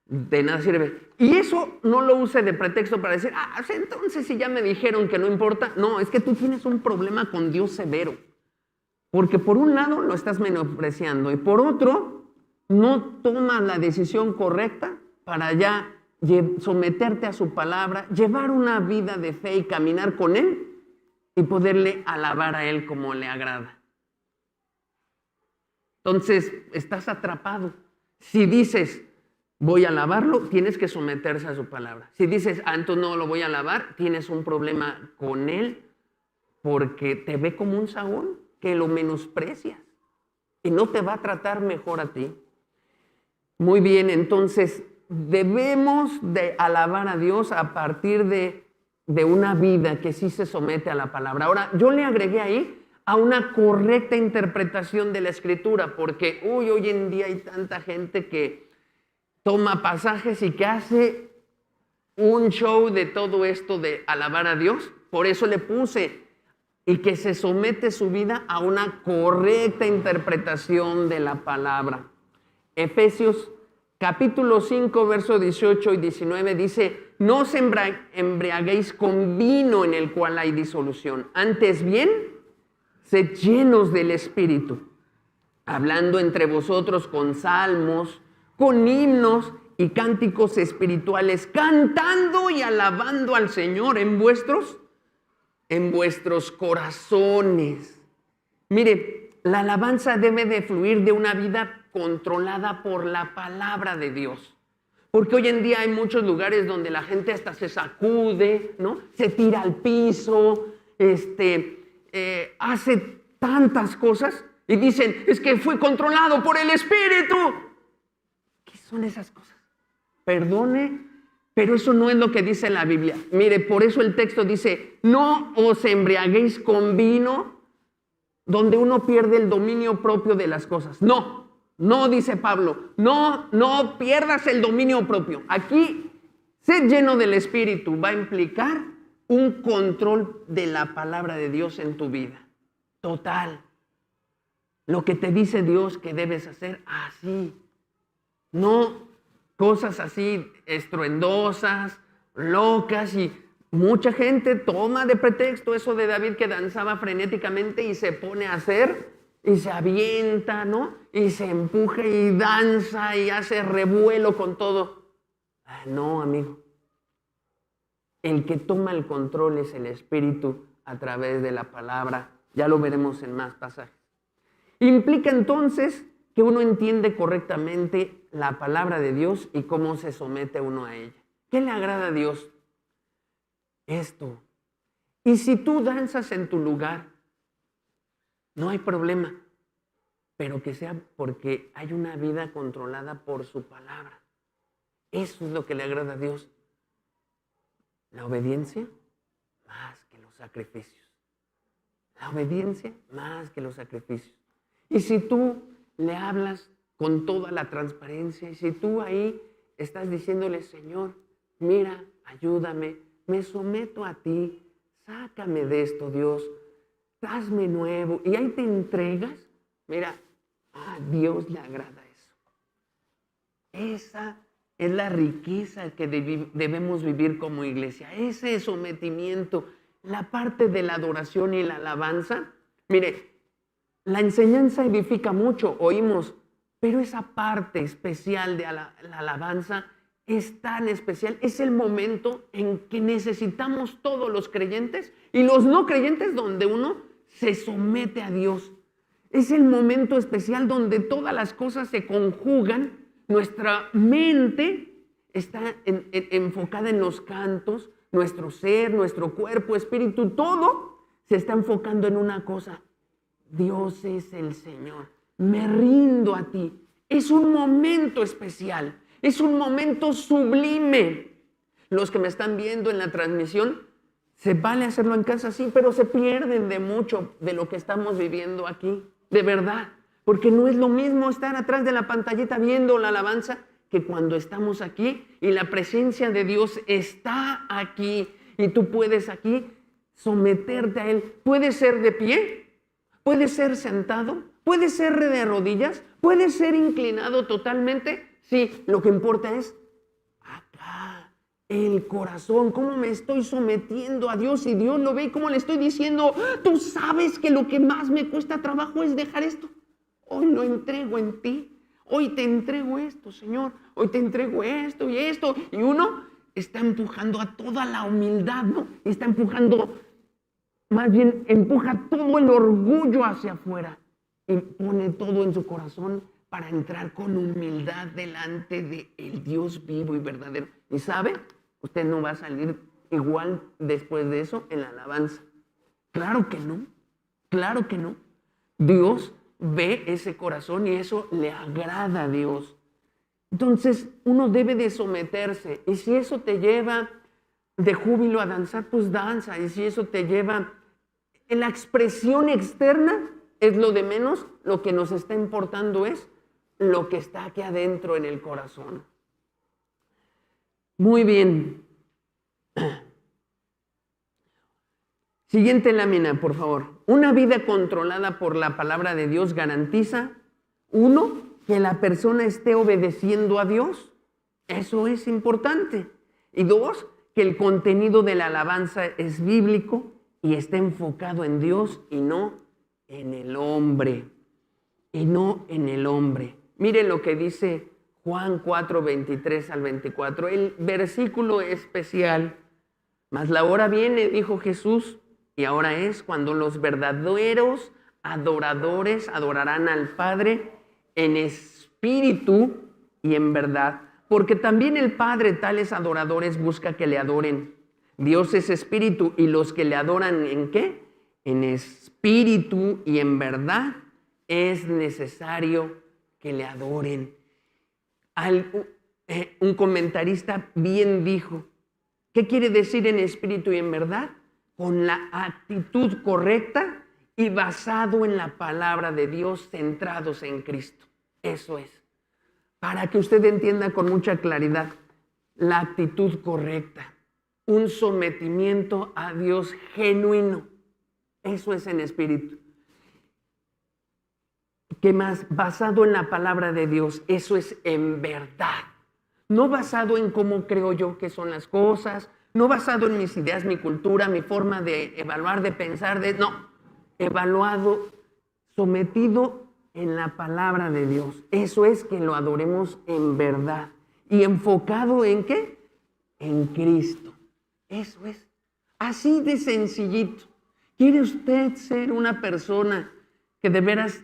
de nada sirve. Y eso no lo use de pretexto para decir, entonces si ya me dijeron que no importa. No, es que tú tienes un problema con Dios severo. Porque por un lado lo estás menospreciando y por otro no tomas la decisión correcta para ya someterte a su palabra, llevar una vida de fe y caminar con Él y poderle alabar a Él como le agrada. Entonces, estás atrapado. Si dices, voy a alabarlo, tienes que someterse a su palabra. Si dices, entonces no lo voy a alabar, tienes un problema con Él porque te ve como un Saúl que lo menosprecias y no te va a tratar mejor a ti. Muy bien, entonces debemos de alabar a Dios a partir de una vida que sí se somete a la palabra. Ahora, yo le agregué ahí a una correcta interpretación de la Escritura, porque hoy en día hay tanta gente que toma pasajes y que hace un show de todo esto de alabar a Dios. Por eso le puse, y que se somete su vida a una correcta interpretación de la palabra. Efesios capítulo 5, versos 18 y 19 dice, no os embriaguéis con vino en el cual hay disolución, antes bien, sed llenos del Espíritu, hablando entre vosotros con salmos, con himnos y cánticos espirituales, cantando y alabando al Señor en vuestros corazones. Mire, la alabanza debe de fluir de una vida controlada por la palabra de Dios. Porque hoy en día hay muchos lugares donde la gente hasta se sacude, ¿no? Se tira al piso, hace tantas cosas y dicen, es que fue controlado por el Espíritu. ¿Qué son esas cosas? Perdone, pero eso no es lo que dice la Biblia. Mire, por eso el texto dice, no os embriaguéis con vino, donde uno pierde el dominio propio de las cosas. No dice Pablo, no pierdas el dominio propio. Aquí, ser lleno del Espíritu va a implicar un control de la palabra de Dios en tu vida. Total. Lo que te dice Dios que debes hacer, así. No cosas así estruendosas, locas, y mucha gente toma de pretexto eso de David que danzaba frenéticamente y se pone a hacer y se avienta, ¿no? Y se empuja y danza y hace revuelo con todo. No, amigo. el que toma el control es el Espíritu a través de la palabra. Ya lo veremos en más pasajes. Implica entonces que uno entiende correctamente la palabra de Dios y cómo se somete uno a ella. ¿Qué le agrada a Dios? Esto. Y si tú danzas en tu lugar, no hay problema, pero que sea porque hay una vida controlada por su palabra. Eso es lo que le agrada a Dios. La obediencia más que los sacrificios. La obediencia más que los sacrificios. Y si tú le hablas con toda la transparencia, y si tú ahí estás diciéndole, Señor, mira, ayúdame, me someto a ti, sácame de esto, Dios, hazme nuevo, y ahí te entregas, mira, a Dios le agrada eso. Esa es la riqueza que debemos vivir como iglesia, ese sometimiento, la parte de la adoración y la alabanza. Mire, la enseñanza edifica mucho, oímos, pero esa parte especial de la alabanza es tan especial. Es el momento en que necesitamos todos los creyentes y los no creyentes donde uno se somete a Dios. Es el momento especial donde todas las cosas se conjugan. Nuestra mente está enfocada en los cantos, nuestro ser, nuestro cuerpo, espíritu, todo se está enfocando en una cosa. Dios es el Señor. Me rindo a ti. Es un momento especial. Es un momento sublime. Los que me están viendo en la transmisión, se vale hacerlo en casa, sí, pero se pierden de mucho de lo que estamos viviendo aquí. De verdad. Porque no es lo mismo estar atrás de la pantallita viendo la alabanza que cuando estamos aquí y la presencia de Dios está aquí y tú puedes aquí someterte a Él. Puede ser de pie, puede ser sentado, puede ser de rodillas, puede ser inclinado totalmente. Sí, lo que importa es acá, el corazón, cómo me estoy sometiendo a Dios y Dios lo ve y cómo le estoy diciendo, tú sabes que lo que más me cuesta trabajo es dejar esto. Hoy lo entrego en ti. Hoy te entrego esto, Señor. Hoy te entrego esto y esto. Y uno está empujando a toda la humildad, ¿no? Está empujando, más bien empuja todo el orgullo hacia afuera. Y pone todo en su corazón para entrar con humildad delante del Dios vivo y verdadero. Y sabe, usted no va a salir igual después de eso en la alabanza. Claro que no. Claro que no. Dios ve ese corazón y eso le agrada a Dios. Entonces uno debe de someterse y si eso te lleva de júbilo a danzar, pues danza. Y si eso te lleva en la expresión externa, es lo de menos. Lo que nos está importando es lo que está aquí adentro en el corazón. Muy bien. Siguiente lámina, por favor. Una vida controlada por la palabra de Dios garantiza, uno, que la persona esté obedeciendo a Dios. Eso es importante. Y dos, que el contenido de la alabanza es bíblico y está enfocado en Dios y no en el hombre. Y no en el hombre. Miren lo que dice Juan 4, 23 al 24. El versículo especial. Mas la hora viene, dijo Jesús, y ahora es cuando los verdaderos adoradores adorarán al Padre en espíritu y en verdad. Porque también el Padre tales adoradores busca que le adoren. Dios es espíritu y los que le adoran ¿en qué? En espíritu y en verdad es necesario que le adoren. Un comentarista bien dijo, ¿qué quiere decir en espíritu y en verdad? Con la actitud correcta y basado en la palabra de Dios, centrados en Cristo. Eso es. Para que usted entienda con mucha claridad la actitud correcta. Un sometimiento a Dios genuino. Eso es en espíritu. ¿Qué más? Basado en la palabra de Dios. Eso es en verdad. No basado en cómo creo yo que son las cosas. No basado en mis ideas, mi cultura, mi forma de evaluar, de pensar. No. Evaluado, sometido en la palabra de Dios. Eso es que lo adoremos en verdad. ¿Y enfocado en qué? En Cristo. Eso es. Así de sencillito. ¿Quiere usted ser una persona que de veras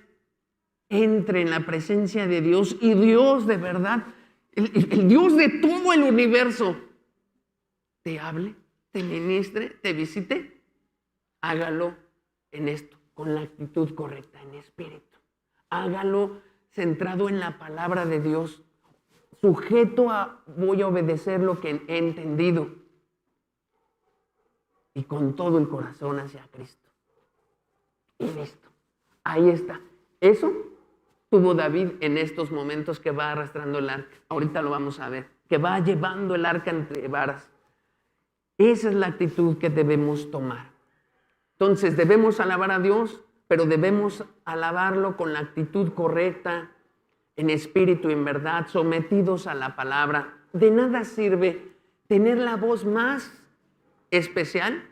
entre en la presencia de Dios y Dios de verdad, el Dios de todo el universo, te hable, te ministre, te visite? Hágalo en esto, con la actitud correcta, en espíritu. Hágalo centrado en la palabra de Dios, sujeto a voy a obedecer lo que he entendido y con todo el corazón hacia Cristo. Y listo. Ahí está. Eso tuvo David en estos momentos que va arrastrando el arca. Ahorita lo vamos a ver. Que va llevando el arca entre varas. Esa es la actitud que debemos tomar. Entonces debemos alabar a Dios, pero debemos alabarlo con la actitud correcta, en espíritu y en verdad, sometidos a la palabra. De nada sirve tener la voz más especial.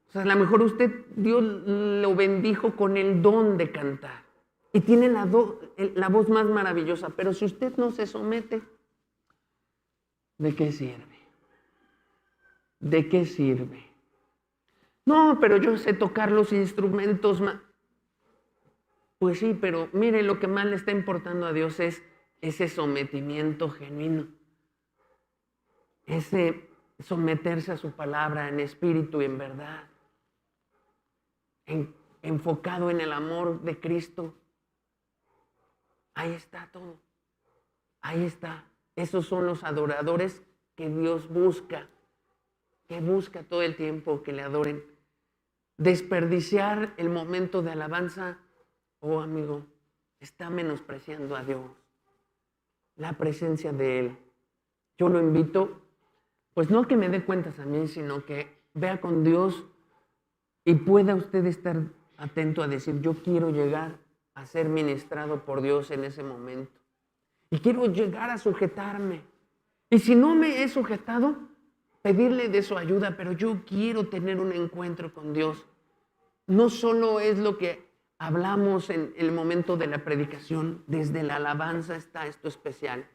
O sea, a lo mejor Dios lo bendijo con el don de cantar y tiene la voz más maravillosa, pero si usted no se somete, ¿de qué sirve? ¿De qué sirve? No, pero yo sé tocar los instrumentos más. Pues sí, pero mire, lo que más le está importando a Dios es ese sometimiento genuino, ese someterse a su palabra en espíritu y en verdad, enfocado en el amor de Cristo. Ahí está todo. Ahí está. Esos son los adoradores que Dios busca, que busca todo el tiempo que le adoren. Desperdiciar el momento de alabanza, oh amigo, está menospreciando a Dios, la presencia de Él. Yo lo invito, pues no que me dé cuentas a mí, sino que vea con Dios y pueda usted estar atento a decir, yo quiero llegar a ser ministrado por Dios en ese momento. Y quiero llegar a sujetarme. Y si no me he sujetado, pedirle de su ayuda, pero yo quiero tener un encuentro con Dios. No solo es lo que hablamos en el momento de la predicación, desde la alabanza está esto especial.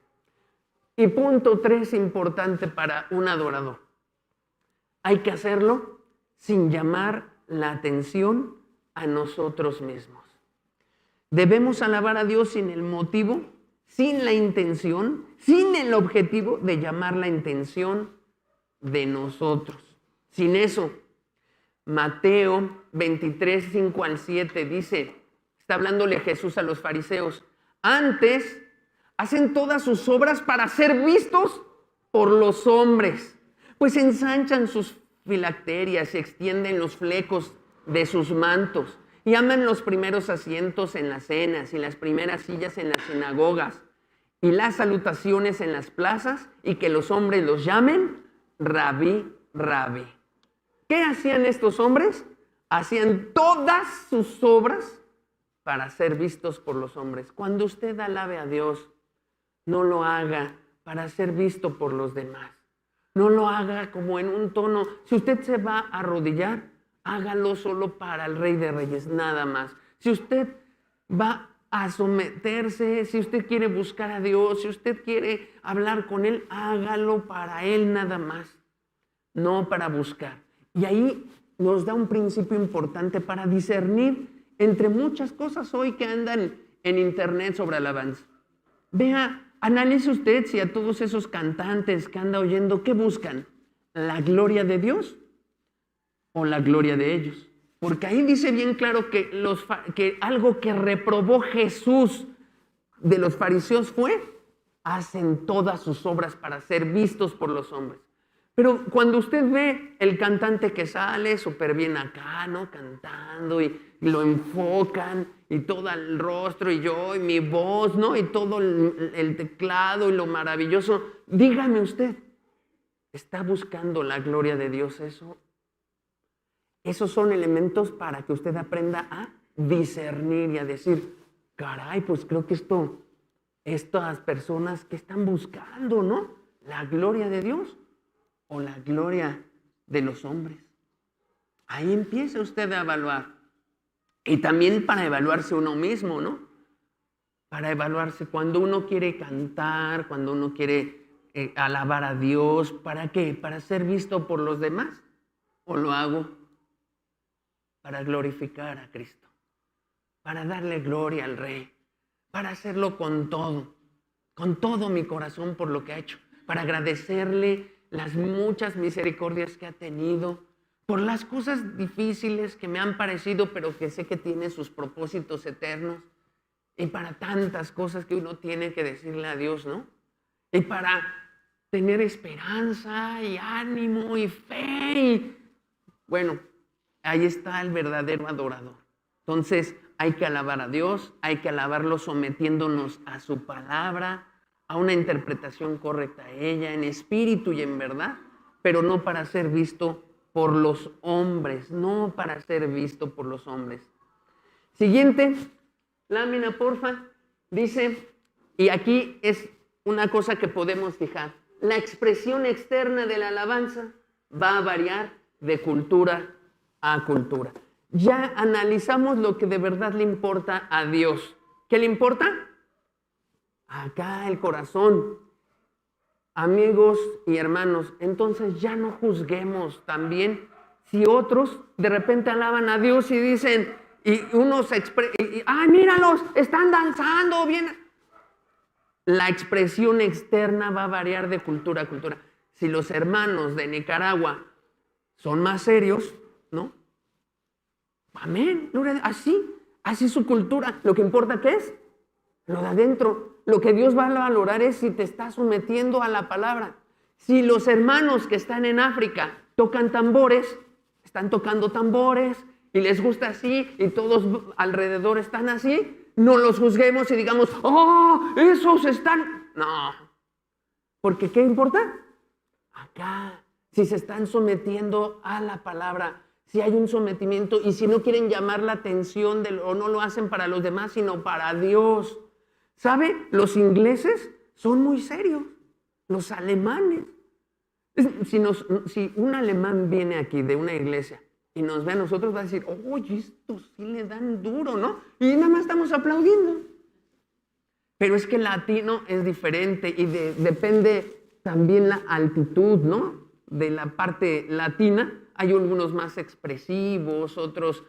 Y punto 3, importante para un adorador. Hay que hacerlo sin llamar la atención a nosotros mismos. Debemos alabar a Dios sin el motivo, sin la intención, sin el objetivo de llamar la atención de nosotros. Sin eso, Mateo 23, 5 al 7 dice, está hablándole Jesús a los fariseos, antes hacen todas sus obras para ser vistos por los hombres, pues ensanchan sus filacterias y extienden los flecos de sus mantos y aman los primeros asientos en las cenas y las primeras sillas en las sinagogas y las salutaciones en las plazas y que los hombres los llamen Rabí, Rabí. ¿Qué hacían estos hombres? Hacían todas sus obras para ser vistos por los hombres. Cuando usted alabe a Dios, no lo haga para ser visto por los demás. No lo haga como en un tono. Si usted se va a arrodillar, hágalo solo para el Rey de Reyes, nada más. Si usted va a someterse, si usted quiere buscar a Dios, si usted quiere hablar con Él, hágalo para Él nada más, no para buscar. Y ahí nos da un principio importante para discernir entre muchas cosas hoy que andan en internet sobre alabanza. Vea, analice usted si a todos esos cantantes que anda oyendo, ¿qué buscan? ¿La gloria de Dios o la gloria de ellos? Porque ahí dice bien claro que algo que reprobó Jesús de los fariseos fue, hacen todas sus obras para ser vistos por los hombres. Pero cuando usted ve el cantante que sale súper bien acá, ¿no? Cantando y lo enfocan y todo el rostro y yo y mi voz, ¿no? Y todo el teclado y lo maravilloso. Dígame usted, ¿está buscando la gloria de Dios eso? Esos son elementos para que usted aprenda a discernir y a decir, caray, pues creo que estas personas que están buscando, ¿no? La gloria de Dios o la gloria de los hombres. Ahí empieza usted a evaluar. Y también para evaluarse uno mismo, ¿no? Para evaluarse cuando uno quiere cantar, cuando uno quiere alabar a Dios. ¿Para qué? ¿Para ser visto por los demás? ¿O lo hago para glorificar a Cristo? Para darle gloria al Rey. Para hacerlo con todo mi corazón por lo que ha hecho. Para agradecerle las muchas misericordias que ha tenido, por las cosas difíciles que me han parecido, pero que sé que tiene sus propósitos eternos. Y para tantas cosas que uno tiene que decirle a Dios, ¿no? Y para tener esperanza y ánimo y fe. Bueno, ahí está el verdadero adorador. Entonces, hay que alabar a Dios, hay que alabarlo sometiéndonos a su palabra, a una interpretación correcta a ella, en espíritu y en verdad, pero no para ser visto por los hombres, no para ser visto por los hombres. Siguiente lámina, porfa. Dice, y aquí es una cosa que podemos fijar, la expresión externa de la alabanza va a variar de cultura a cultura. Ya analizamos lo que de verdad le importa a Dios. ¿Qué le importa? Acá el corazón. Amigos y hermanos, entonces ya no juzguemos también si otros de repente alaban a Dios y dicen, y unos ¡ay, míralos! Están danzando bien. La expresión externa va a variar de cultura a cultura. Si los hermanos de Nicaragua son más serios, ¿no? Amén, así su cultura. Lo que importa, ¿qué es? Lo de adentro. Lo que Dios va a valorar es si te estás sometiendo a la palabra. Si los hermanos que están en África tocan tambores, están tocando tambores y les gusta así y todos alrededor están así, no los juzguemos y digamos, ¡oh, esos están! No, porque ¿qué importa? Acá, si se están sometiendo a la palabra, si hay un sometimiento y si no quieren llamar la atención o no lo hacen para los demás, sino para Dios. ¿Sabe? Los ingleses son muy serios, los alemanes. Si un alemán viene aquí de una iglesia y nos ve a nosotros, va a decir, oye, estos sí le dan duro, ¿no? Y nada más estamos aplaudiendo. Pero es que el latino es diferente y depende también la altitud, ¿no? De la parte latina. Hay algunos más expresivos, otros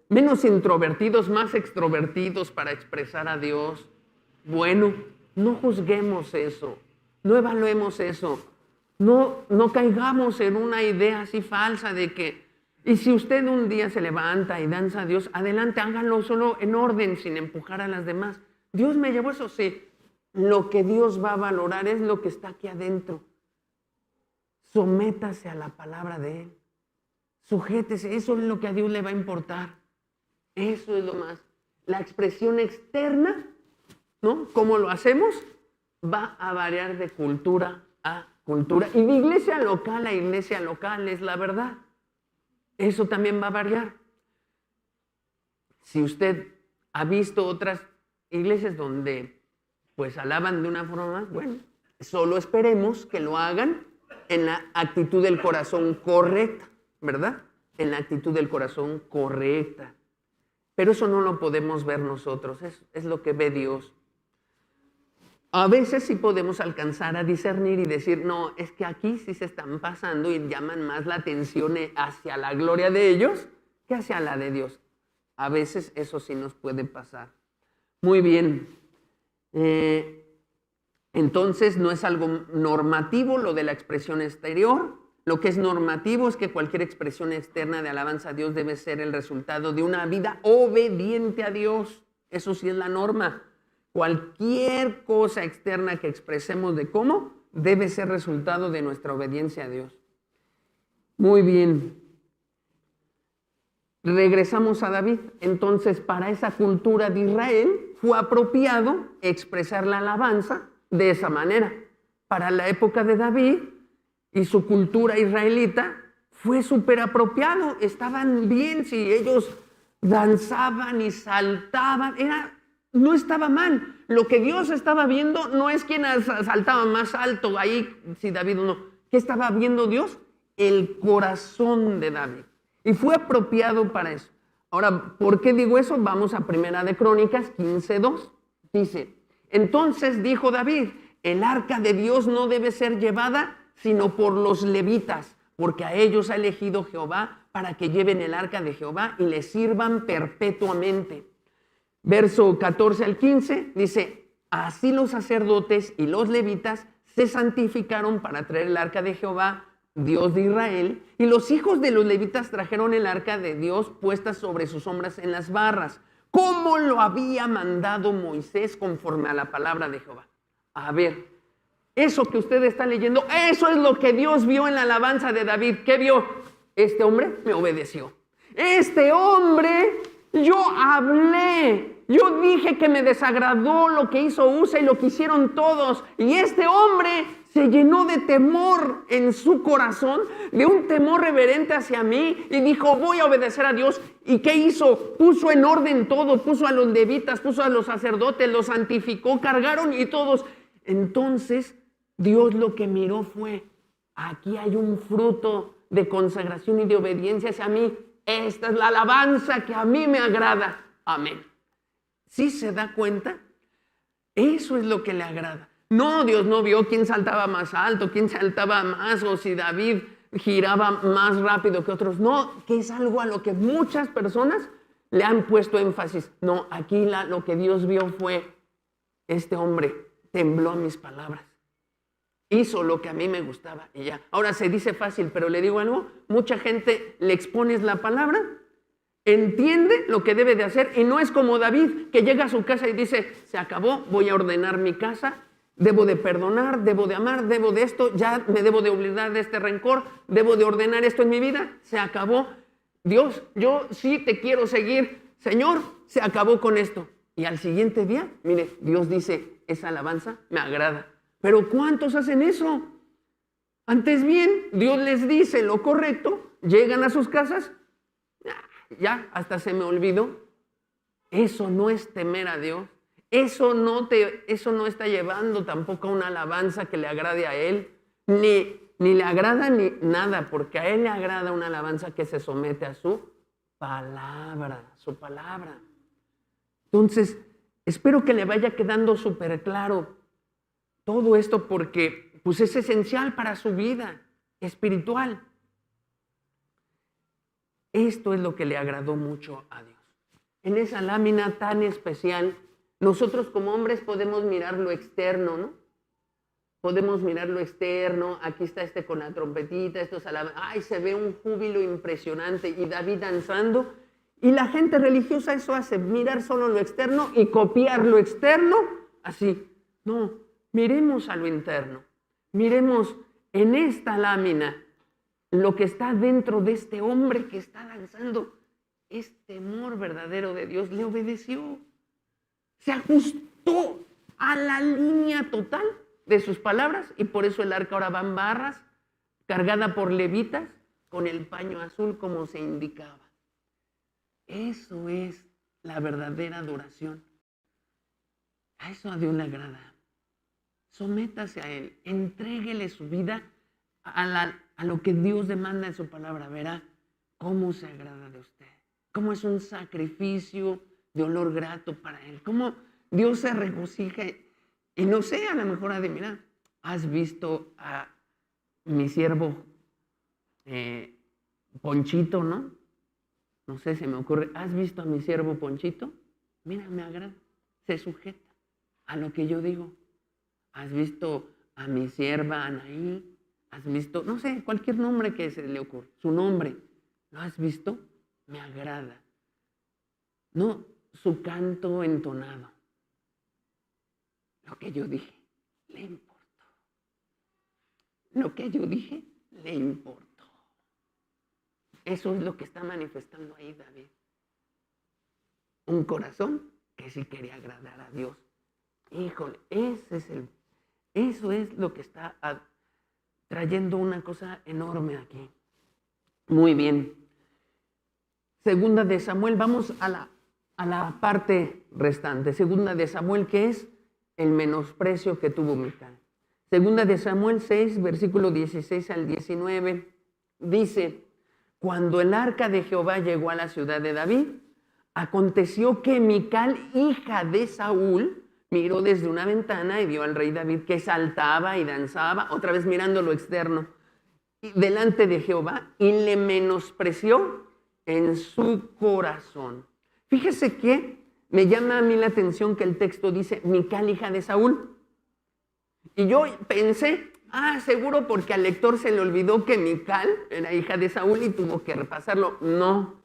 menos introvertidos, más extrovertidos para expresar a Dios. Bueno, no juzguemos eso, no evaluemos eso, no caigamos en una idea así falsa de que, y si usted un día se levanta y danza a Dios, adelante, háganlo solo en orden, sin empujar a las demás. Dios me llevó eso, sí. Lo que Dios va a valorar es lo que está aquí adentro. Sométase a la palabra de Él. Sujétese, eso es lo que a Dios le va a importar. Eso es lo más. La expresión externa, ¿no? ¿Cómo lo hacemos? Va a variar de cultura a cultura. Y de iglesia local a iglesia local es la verdad. Eso también va a variar. Si usted ha visto otras iglesias donde pues alaban de una forma más, bueno, solo esperemos que lo hagan en la actitud del corazón correcta, ¿verdad? En la actitud del corazón correcta. Pero eso no lo podemos ver nosotros, es lo que ve Dios. A veces sí podemos alcanzar a discernir y decir, no, es que aquí sí se están pasando y llaman más la atención hacia la gloria de ellos que hacia la de Dios. A veces eso sí nos puede pasar. Muy bien. Entonces no es algo normativo lo de la expresión exterior. Lo que es normativo es que cualquier expresión externa de alabanza a Dios debe ser el resultado de una vida obediente a Dios. Eso sí es la norma. Cualquier cosa externa que expresemos de cómo debe ser resultado de nuestra obediencia a Dios. Muy bien. Regresamos a David. Entonces, para esa cultura de Israel fue apropiado expresar la alabanza de esa manera. Para la época de David y su cultura israelita fue súper apropiado. Estaban bien si ellos danzaban y saltaban. No estaba mal. Lo que Dios estaba viendo no es quién saltaba más alto ahí, si David o no. ¿Qué estaba viendo Dios? El corazón de David. Y fue apropiado para eso. Ahora, ¿por qué digo eso? Vamos a Primera de Crónicas 15:2. Dice, Entonces dijo David, el arca de Dios no debe ser llevada sino por los levitas, porque a ellos ha elegido Jehová para que lleven el arca de Jehová y le sirvan perpetuamente. Verso 14 al 15 dice, así los sacerdotes y los levitas se santificaron para traer el arca de Jehová, Dios de Israel, y los hijos de los levitas trajeron el arca de Dios puesta sobre sus sombras en las barras, como lo había mandado Moisés conforme a la palabra de Jehová. A ver, eso que usted está leyendo, eso es lo que Dios vio en la alabanza de David. ¿Qué vio? Este hombre me obedeció. Este hombre, yo hablé. Yo dije que me desagradó lo que hizo Usa y lo que hicieron todos. Y este hombre se llenó de temor en su corazón, de un temor reverente hacia mí, y dijo, voy a obedecer a Dios. ¿Y qué hizo? Puso en orden todo, puso a los levitas, puso a los sacerdotes, los santificó, cargaron y todos. Entonces, Dios lo que miró fue, aquí hay un fruto de consagración y de obediencia hacia mí. Esta es la alabanza que a mí me agrada. Amén. ¿Sí se da cuenta? Eso es lo que le agrada. No, Dios no vio quién saltaba más alto, quién saltaba más, o si David giraba más rápido que otros. No, que es algo a lo que muchas personas le han puesto énfasis. No, aquí lo que Dios vio fue, este hombre tembló a mis palabras. Hizo lo que a mí me gustaba y ya. Ahora se dice fácil, pero le digo algo, mucha gente le expones la palabra, entiende lo que debe de hacer y no es como David, que llega a su casa y dice, se acabó, voy a ordenar mi casa, debo de perdonar, debo de amar, debo de esto, ya me debo de olvidar de este rencor, debo de ordenar esto en mi vida, se acabó. Dios, yo sí te quiero seguir, Señor, se acabó con esto. Y al siguiente día, mire, Dios dice, esa alabanza me agrada. Pero ¿cuántos hacen eso? Antes bien, Dios les dice lo correcto, llegan a sus casas, ya, hasta se me olvidó. Eso no es temer a Dios. Eso no está llevando tampoco a una alabanza que le agrade a Él. Ni le agrada ni nada, porque a Él le agrada una alabanza que se somete a su palabra, su palabra. Entonces, espero que le vaya quedando súper claro todo esto porque pues, es esencial para su vida espiritual. Esto es lo que le agradó mucho a Dios. En esa lámina tan especial, nosotros como hombres podemos mirar lo externo, ¿no? Podemos mirar lo externo, aquí está este con la trompetita, estos alabanzas, ay, se ve un júbilo impresionante y David danzando. Y la gente religiosa eso hace, mirar solo lo externo y copiar lo externo, así. No, miremos a lo interno, miremos en esta lámina lo que está dentro de este hombre que está danzando. Es temor verdadero de Dios, le obedeció, se ajustó a la línea total de sus palabras y por eso el arca ahora va en barras, cargada por levitas, con el paño azul como se indicaba. Eso es la verdadera adoración. A eso a Dios le agrada. Sométase a Él, entréguele su vida a lo que Dios demanda en su palabra. Verá cómo se agrada de usted, cómo es un sacrificio de olor grato para Él, cómo Dios se regocija. Y no sé, a lo mejor ha de mirar, has visto a mi siervo Ponchito, ¿no? No sé, se me ocurre, ¿has visto a mi siervo Ponchito? Mira, me agrada, se sujeta a lo que yo digo. ¿Has visto a mi sierva Anaí? ¿Has visto, no sé, cualquier nombre que se le ocurra, su nombre? ¿Lo has visto? Me agrada. No, su canto entonado. Lo que yo dije, le importó. Lo que yo dije, le importó. Eso es lo que está manifestando ahí David. Un corazón que sí quería agradar a Dios. Híjole, eso es lo que está trayendo una cosa enorme aquí. Muy bien. Segunda de Samuel, vamos a la parte restante. Segunda de Samuel, que es el menosprecio que tuvo Mical. Segunda de Samuel 6, versículo 16 al 19, dice, cuando el arca de Jehová llegó a la ciudad de David, aconteció que Mical, hija de Saúl, miró desde una ventana y vio al rey David que saltaba y danzaba, otra vez mirando lo externo, delante de Jehová, y le menospreció en su corazón. Fíjese que me llama a mí la atención que el texto dice Mical, hija de Saúl. Y yo pensé, seguro porque al lector se le olvidó que Mical era hija de Saúl y tuvo que repasarlo. No,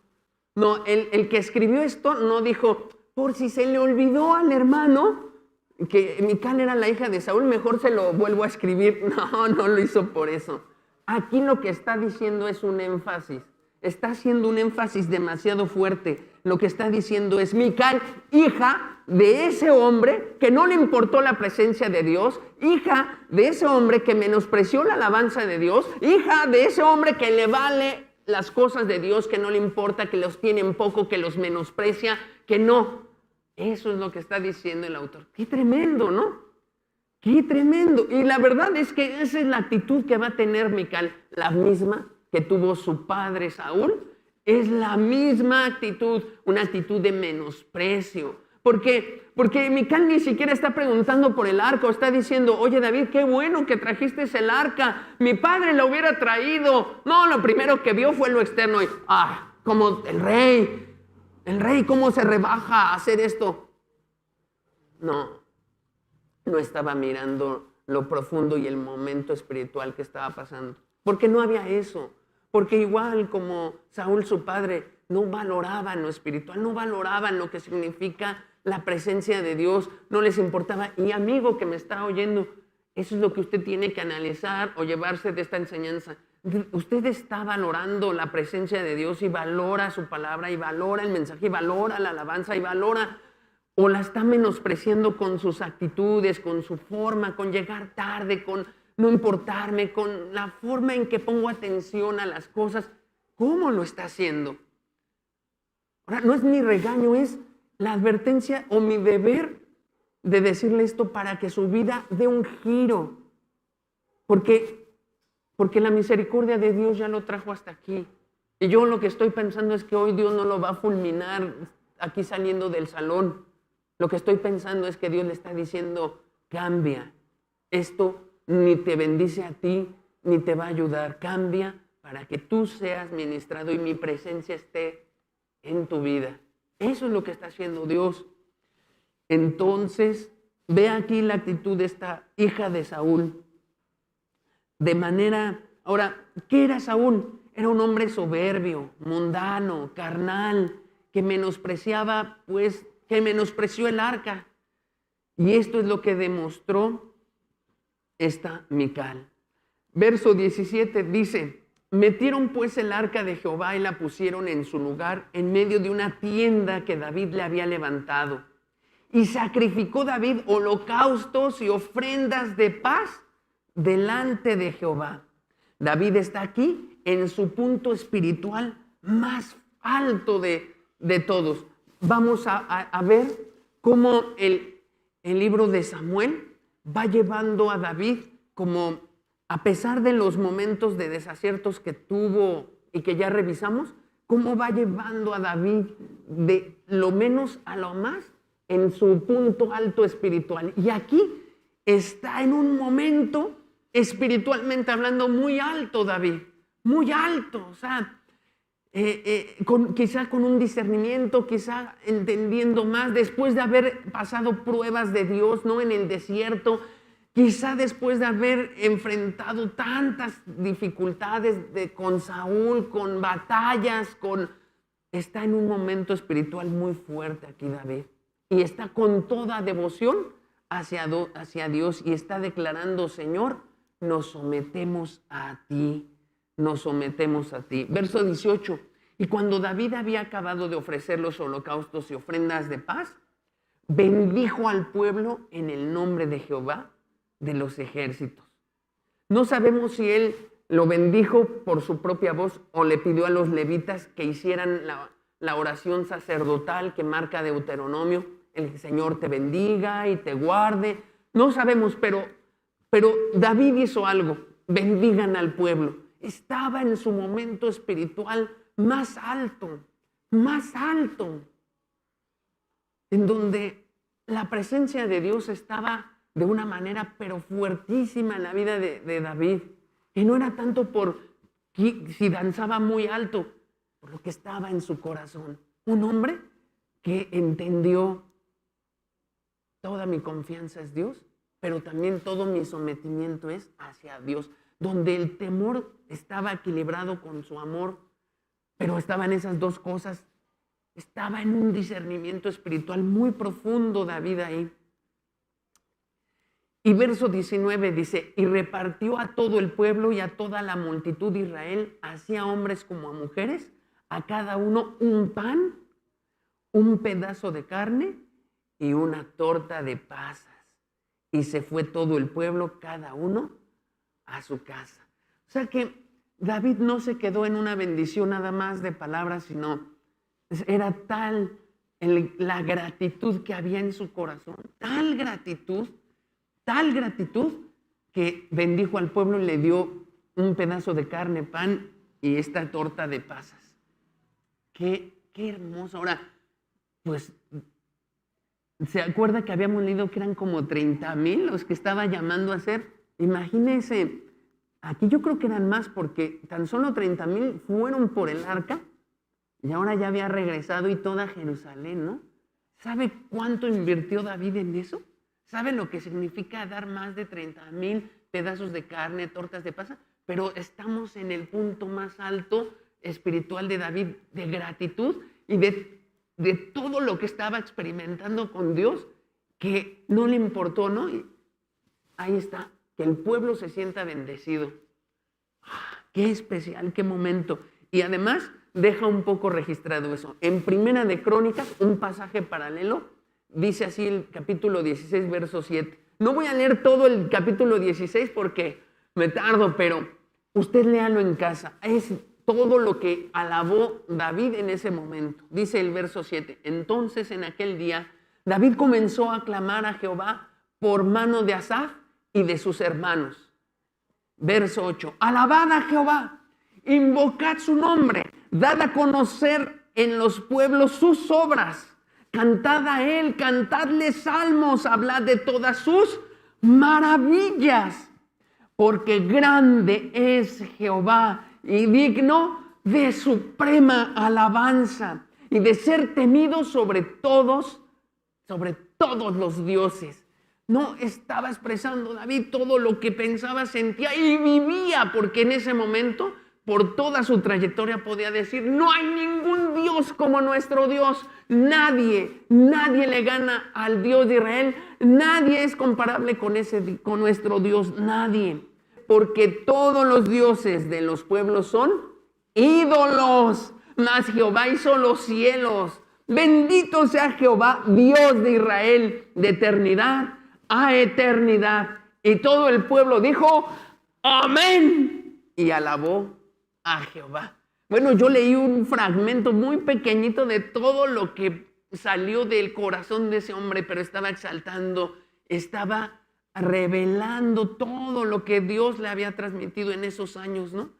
el que escribió esto no dijo, por si se le olvidó al hermano que Mical era la hija de Saúl, mejor se lo vuelvo a escribir. No lo hizo por eso. Aquí lo que está diciendo es un énfasis. Está haciendo un énfasis demasiado fuerte. Lo que está diciendo es Mical, hija de ese hombre que no le importó la presencia de Dios, hija de ese hombre que menospreció la alabanza de Dios, hija de ese hombre que le vale las cosas de Dios, que no le importa, que los tiene en poco, que los menosprecia, que no. Eso es lo que está diciendo el autor. Qué tremendo, ¿no? Qué tremendo. Y la verdad es que esa es la actitud que va a tener Mical, la misma que tuvo su padre Saúl. Es la misma actitud, una actitud de menosprecio. Porque Mical ni siquiera está preguntando por el arca, o está diciendo, oye David, qué bueno que trajiste el arca, mi padre lo hubiera traído. No, lo primero que vio fue lo externo y, como el rey, ¿cómo se rebaja a hacer esto? No estaba mirando lo profundo y el momento espiritual que estaba pasando, porque no había eso, porque igual como Saúl su padre, no valoraban lo espiritual, no valoraban lo que significa la presencia de Dios, no les importaba. Y amigo que me está oyendo, eso es lo que usted tiene que analizar o llevarse de esta enseñanza. Usted está valorando la presencia de Dios y valora su palabra y valora el mensaje y valora la alabanza y valora, o la está menospreciando con sus actitudes, con su forma, con llegar tarde, con no importarme, con la forma en que pongo atención a las cosas. ¿Cómo lo está haciendo? Ahora, no es mi regaño, es la advertencia o mi deber de decirle esto para que su vida dé un giro. Porque la misericordia de Dios ya lo trajo hasta aquí. Y yo lo que estoy pensando es que hoy Dios no lo va a fulminar aquí saliendo del salón. Lo que estoy pensando es que Dios le está diciendo, cambia. Esto ni te bendice a ti, ni te va a ayudar. Cambia para que tú seas ministrado y mi presencia esté en tu vida. Eso es lo que está haciendo Dios. Entonces, ve aquí la actitud de esta hija de Saúl. Ahora, ¿qué era Saúl? Era un hombre soberbio, mundano, carnal, que menospreció el arca. Y esto es lo que demostró esta Mical. Verso 17 dice, metieron pues el arca de Jehová y la pusieron en su lugar en medio de una tienda que David le había levantado. Y sacrificó David holocaustos y ofrendas de paz delante de Jehová. David está aquí en su punto espiritual más alto de todos. Vamos a ver cómo el libro de Samuel va llevando a David como, a pesar de los momentos de desaciertos que tuvo y que ya revisamos, cómo va llevando a David de lo menos a lo más en su punto alto espiritual. Y aquí está en un momento espiritualmente hablando muy alto David, muy alto, o sea, quizá con un discernimiento, quizá entendiendo más, después de haber pasado pruebas de Dios, ¿no? En el desierto, quizá después de haber enfrentado tantas dificultades con Saúl, con batallas, está en un momento espiritual muy fuerte aquí David. Y está con toda devoción hacia Dios y está declarando, Señor, nos sometemos a ti, nos sometemos a ti. Verso 18, y cuando David había acabado de ofrecer los holocaustos y ofrendas de paz, bendijo al pueblo en el nombre de Jehová de los ejércitos. No sabemos si él lo bendijo por su propia voz o le pidió a los levitas que hicieran la oración sacerdotal que marca Deuteronomio, el Señor te bendiga y te guarde. No sabemos, pero David hizo algo, bendigan al pueblo. Estaba en su momento espiritual más alto, en donde la presencia de Dios estaba de una manera pero fuertísima en la vida de David. Y no era tanto por si danzaba muy alto, por lo que estaba en su corazón. Un hombre que entendió: toda mi confianza es Dios, pero también todo mi sometimiento es hacia Dios. Donde el temor estaba equilibrado con su amor, pero estaban esas dos cosas. Estaba en un discernimiento espiritual muy profundo David ahí. Y verso 19 dice: y repartió a todo el pueblo y a toda la multitud de Israel, así a hombres como a mujeres, a cada uno un pan, un pedazo de carne y una torta de pasas. Y se fue todo el pueblo, cada uno a su casa. O sea que David no se quedó en una bendición nada más de palabras, sino era tal la gratitud que había en su corazón, tal gratitud, que bendijo al pueblo y le dio un pedazo de carne, pan y esta torta de pasas. Qué hermoso. Ahora, pues, ¿se acuerda que habíamos leído que eran como 30,000 los que estaba llamando a ser? Imagínense, aquí yo creo que eran más, porque tan solo 30,000 fueron por el arca y ahora ya había regresado y toda Jerusalén, ¿no? ¿Sabe cuánto invirtió David en eso? ¿Sabe lo que significa dar más de 30,000 pedazos de carne, tortas de pasa? Pero estamos en el punto más alto espiritual de David, de gratitud y de todo lo que estaba experimentando con Dios, que no le importó, ¿no? Y ahí está, que el pueblo se sienta bendecido. Qué especial, qué momento. Y además deja un poco registrado eso. En Primera de Crónicas, un pasaje paralelo, dice así el capítulo 16, verso 7. No voy a leer todo el capítulo 16 porque me tardo, pero usted léalo en casa. Es todo lo que alabó David en ese momento. Dice el verso 7. Entonces en aquel día David comenzó a clamar a Jehová por mano de Asaf y de sus hermanos. Verso 8. Alabad a Jehová, invocad su nombre, dad a conocer en los pueblos sus obras. Cantad a él, cantadle salmos, hablad de todas sus maravillas. Porque grande es Jehová y digno de suprema alabanza y de ser temido sobre todos los dioses. No estaba expresando David todo lo que pensaba, sentía y vivía, porque en ese momento, por toda su trayectoria, podía decir: no hay ningún Dios como nuestro Dios. Nadie le gana al Dios de Israel. Nadie es comparable con nuestro Dios. Nadie. Porque todos los dioses de los pueblos son ídolos. Mas Jehová hizo los cielos. Bendito sea Jehová, Dios de Israel, de eternidad a eternidad. Y todo el pueblo dijo: amén. Y alabó a Jehová. Bueno, yo leí un fragmento muy pequeñito de todo lo que salió del corazón de ese hombre, pero estaba exaltando, estaba revelando todo lo que Dios le había transmitido en esos años, ¿no?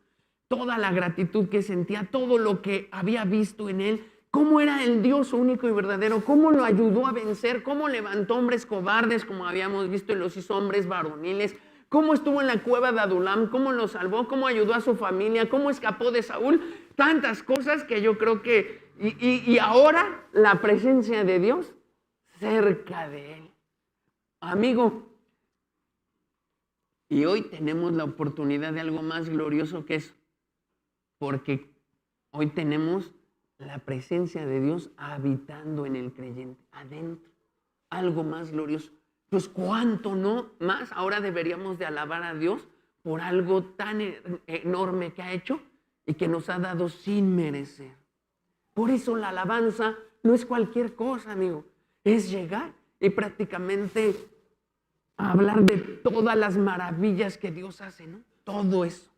Toda la gratitud que sentía, todo lo que había visto en él, cómo era el Dios único y verdadero, cómo lo ayudó a vencer, cómo levantó hombres cobardes, como habíamos visto, y los hizo hombres varoniles, cómo estuvo en la cueva de Adulam, cómo lo salvó, cómo ayudó a su familia, cómo escapó de Saúl, tantas cosas que yo creo que, y ahora la presencia de Dios cerca de él. Amigo, y hoy tenemos la oportunidad de algo más glorioso que eso, porque hoy tenemos la presencia de Dios habitando en el creyente, adentro, algo más glorioso. Pues cuánto no más ahora deberíamos de alabar a Dios por algo tan enorme que ha hecho y que nos ha dado sin merecer. Por eso la alabanza no es cualquier cosa, amigo, es llegar y prácticamente hablar de todas las maravillas que Dios hace, ¿no? Todo eso.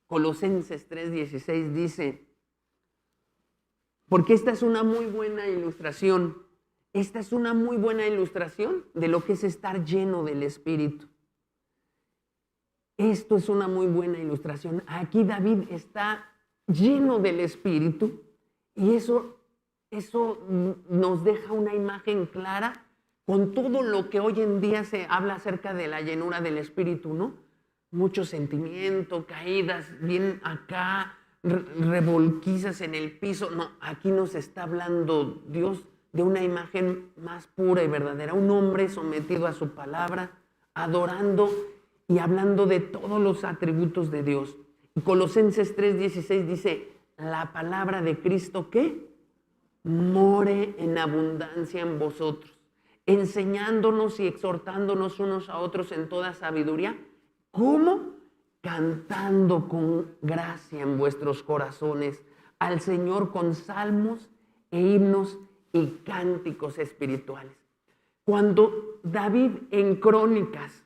Colosenses 3:16 dice, porque esta es una muy buena ilustración. Esta es una muy buena ilustración de lo que es estar lleno del Espíritu. Esto es una muy buena ilustración. Aquí David está lleno del Espíritu y eso nos deja una imagen clara con todo lo que hoy en día se habla acerca de la llenura del Espíritu, ¿no? Mucho sentimiento, caídas bien acá, revolquizas en el piso. No, aquí nos está hablando Dios de una imagen más pura y verdadera. Un hombre sometido a su palabra, adorando y hablando de todos los atributos de Dios. Colosenses 3:16 dice, la palabra de Cristo, ¿qué? More en abundancia en vosotros, enseñándonos y exhortándonos unos a otros en toda sabiduría. ¿Cómo? Cantando con gracia en vuestros corazones al Señor con salmos e himnos y cánticos espirituales. Cuando David en Crónicas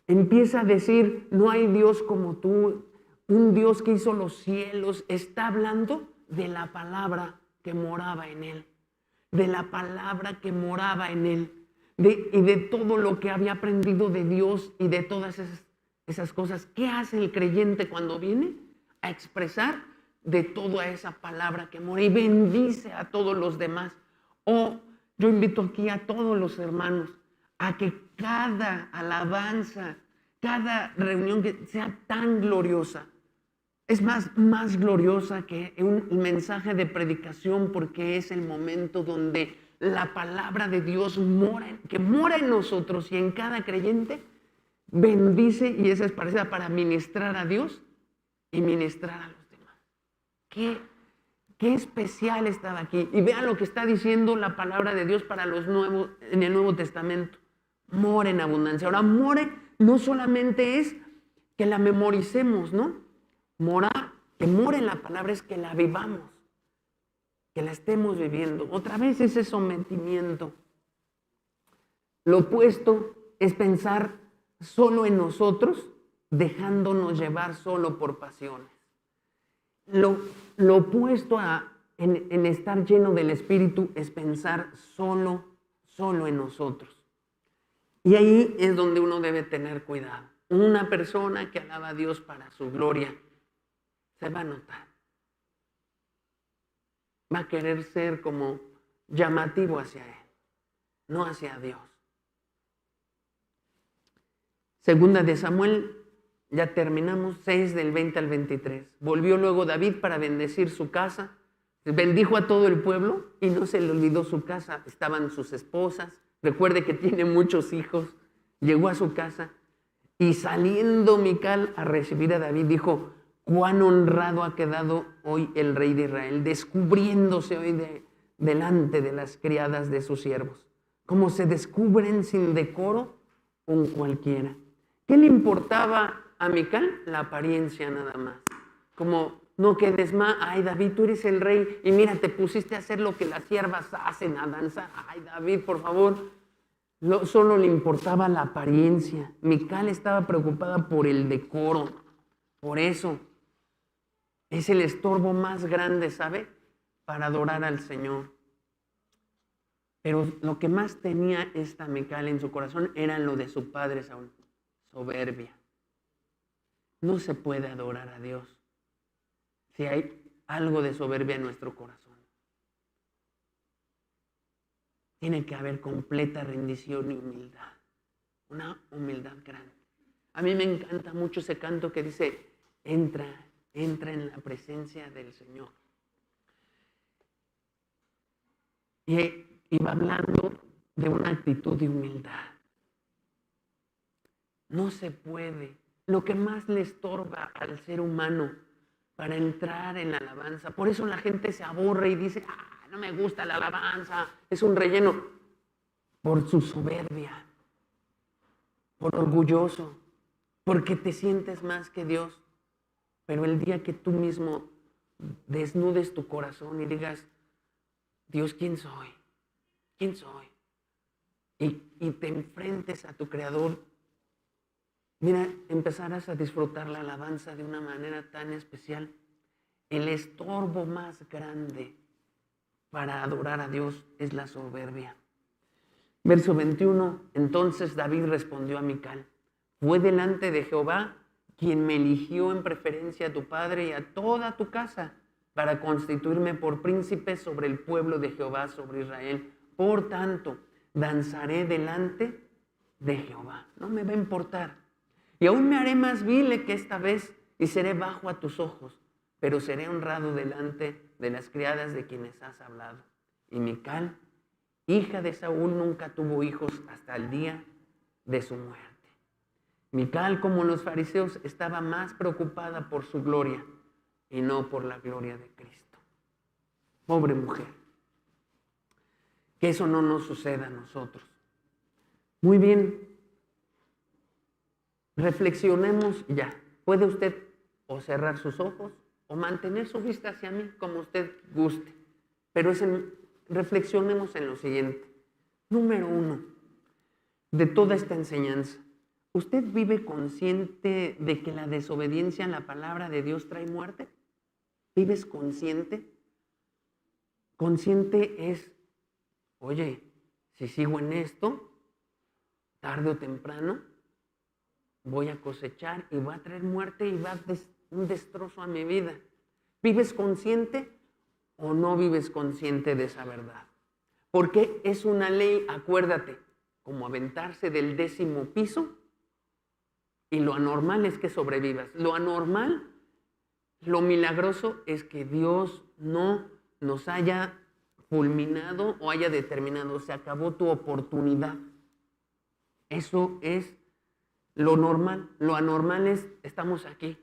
empieza a decir, no hay Dios como tú, un Dios que hizo los cielos, está hablando de la palabra que moraba en él, de la palabra que moraba en él, y de todo lo que había aprendido de Dios y de todas esas cosas. ¿Qué hace el creyente cuando viene? A expresar de toda esa palabra que mora y bendice a todos los demás. Yo invito aquí a todos los hermanos a que cada alabanza, cada reunión que sea tan gloriosa, es más gloriosa que un mensaje de predicación, porque es el momento donde la palabra de Dios que mora en nosotros y en cada creyente, bendice, y esa es parecida para ministrar a Dios y ministrar a los demás. Qué especial estaba aquí. Y vean lo que está diciendo la palabra de Dios para los nuevos en el Nuevo Testamento. Mora en abundancia. Ahora, more no solamente es que la memoricemos, ¿no? Morar, que more en la palabra es que la vivamos, que la estemos viviendo. Otra vez ese sometimiento. Lo opuesto es pensar solo en nosotros, dejándonos llevar solo por pasiones. Lo opuesto en estar lleno del Espíritu es pensar solo en nosotros. Y ahí es donde uno debe tener cuidado. Una persona que alaba a Dios para su gloria se va a notar. Va a querer ser como llamativo hacia Él, no hacia Dios. Segunda de Samuel, ya terminamos, 6 del 20 al 23. Volvió luego David para bendecir su casa. Bendijo a todo el pueblo y no se le olvidó su casa. Estaban sus esposas. Recuerde que tiene muchos hijos. Llegó a su casa y saliendo Mical a recibir a David, dijo, cuán honrado ha quedado hoy el rey de Israel, descubriéndose hoy delante de las criadas de sus siervos, como se descubren sin decoro un cualquiera. ¿Qué le importaba a Mical? La apariencia nada más. Como no quedes más, ay David, tú eres el rey y mira, te pusiste a hacer lo que las siervas hacen, a danzar. Ay David, por favor. Solo le importaba la apariencia. Mical estaba preocupada por el decoro. Por eso es el estorbo más grande, ¿sabe? Para adorar al Señor. Pero lo que más tenía esta Mical en su corazón era lo de su padre Saúl. Soberbia. No se puede adorar a Dios si hay algo de soberbia en nuestro corazón. Tiene que haber completa rendición y humildad. Una humildad grande. A mí me encanta mucho ese canto que dice, entra en la presencia del Señor. Y va hablando de una actitud de humildad. No se puede. Lo que más le estorba al ser humano para entrar en la alabanza. Por eso la gente se aburre y dice, no me gusta la alabanza, es un relleno. Por su soberbia, por orgulloso, porque te sientes más que Dios. Pero el día que tú mismo desnudes tu corazón y digas, Dios, ¿quién soy? ¿Quién soy? Y te enfrentes a tu Creador, mira, empezarás a disfrutar la alabanza de una manera tan especial. El estorbo más grande para adorar a Dios es la soberbia. Verso 21, entonces David respondió a Mical, fue delante de Jehová quien me eligió en preferencia a tu padre y a toda tu casa para constituirme por príncipe sobre el pueblo de Jehová, sobre Israel. Por tanto, danzaré delante de Jehová. No me va a importar. Y aún me haré más vil que esta vez y seré bajo a tus ojos, pero seré honrado delante de las criadas de quienes has hablado. Y Mical, hija de Saúl, nunca tuvo hijos hasta el día de su muerte. Mical, como los fariseos, estaba más preocupada por su gloria y no por la gloria de Cristo. Pobre mujer. Que eso no nos suceda a nosotros. Muy bien. Reflexionemos ya. Puede usted o cerrar sus ojos o mantener su vista hacia mí como usted guste. Pero reflexionemos en lo siguiente. Número 1, de toda esta enseñanza, ¿usted vive consciente de que la desobediencia a la palabra de Dios trae muerte? ¿Vives consciente? Consciente es, oye, si sigo en esto, tarde o temprano, voy a cosechar y va a traer muerte y va a un destrozo a mi vida. ¿Vives consciente o no vives consciente de esa verdad? Porque es una ley, acuérdate, como aventarse del 10º piso, y lo anormal es que sobrevivas. Lo anormal, lo milagroso es que Dios no nos haya fulminado o haya determinado, se acabó tu oportunidad. Eso es lo normal. Lo anormal es, estamos aquí,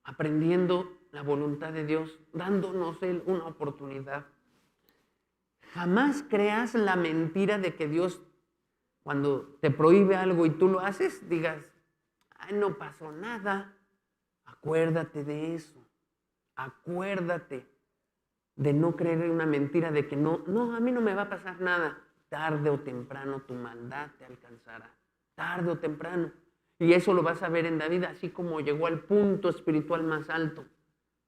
aprendiendo la voluntad de Dios, dándonos Él una oportunidad. Jamás creas la mentira de que Dios, cuando te prohíbe algo y tú lo haces, digas, ay, no pasó nada. Acuérdate de eso. Acuérdate de no creer en una mentira de que no, a mí no me va a pasar nada. Tarde o temprano tu maldad te alcanzará. Tarde o temprano. Y eso lo vas a ver en David, así como llegó al punto espiritual más alto.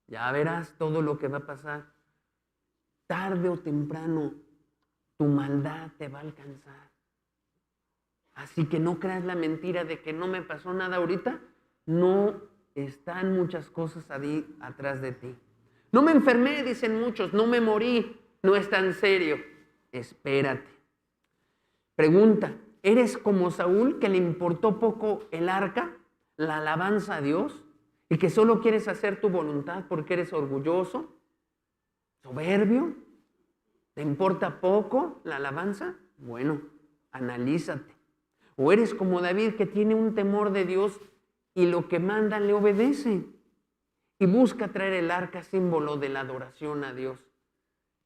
Ya verás todo lo que va a pasar. Tarde o temprano tu maldad te va a alcanzar. Así que no creas la mentira de que no me pasó nada ahorita. No están muchas cosas ahí atrás de ti. No me enfermé, dicen muchos. No me morí. No es tan serio. Espérate. Pregunta, ¿eres como Saúl, que le importó poco el arca, la alabanza a Dios, y que solo quieres hacer tu voluntad porque eres orgulloso, soberbio? ¿Te importa poco la alabanza? Bueno, analízate. ¿O eres como David, que tiene un temor de Dios y lo que manda le obedece? Y busca traer el arca, símbolo de la adoración a Dios.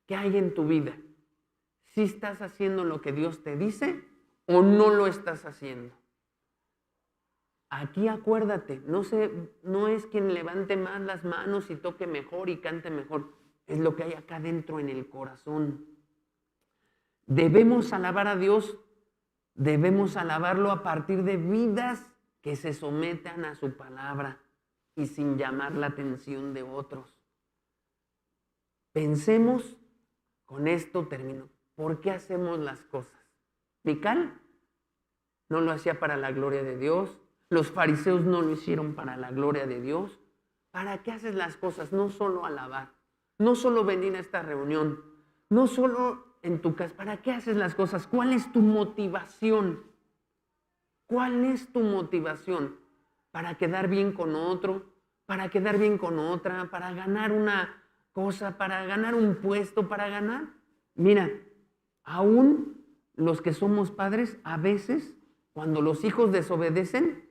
¿Qué hay en tu vida? ¿Sí estás haciendo lo que Dios te dice o no lo estás haciendo? Aquí acuérdate, no es quien levante más las manos y toque mejor y cante mejor. Es lo que hay acá dentro en el corazón. Debemos alabar a Dios, debemos alabarlo a partir de vidas que se sometan a su palabra y sin llamar la atención de otros. Pensemos, con esto termino, ¿por qué hacemos las cosas? Mical no lo hacía para la gloria de Dios, los fariseos no lo hicieron para la gloria de Dios. ¿Para qué haces las cosas? No solo alabar, no solo venir a esta reunión, no solo en tu casa. ¿Para qué haces las cosas? ¿Cuál es tu motivación? ¿Cuál es tu motivación? ¿Para quedar bien con otro? ¿Para quedar bien con otra? ¿Para ganar una cosa? ¿Para ganar un puesto? ¿Para ganar? Mira, aún los que somos padres, a veces, cuando los hijos desobedecen,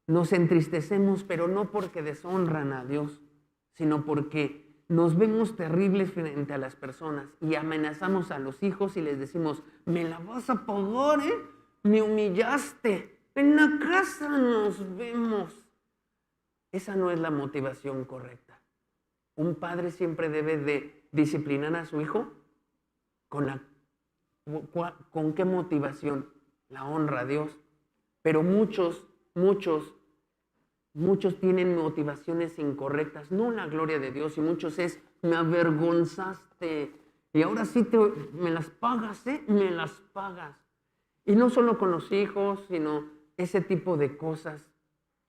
nos entristecemos, pero no porque deshonran a Dios, sino porque nos vemos terribles frente a las personas y amenazamos a los hijos y les decimos, me la vas a pagar, me humillaste, en la casa nos vemos. Esa no es la motivación correcta. Un padre siempre debe de disciplinar a su hijo ¿con qué motivación? La honra a Dios. Pero muchos tienen motivaciones incorrectas, no la gloria de Dios, y muchos es, me avergonzaste, y ahora sí me las pagas, me las pagas. Y no solo con los hijos, sino ese tipo de cosas,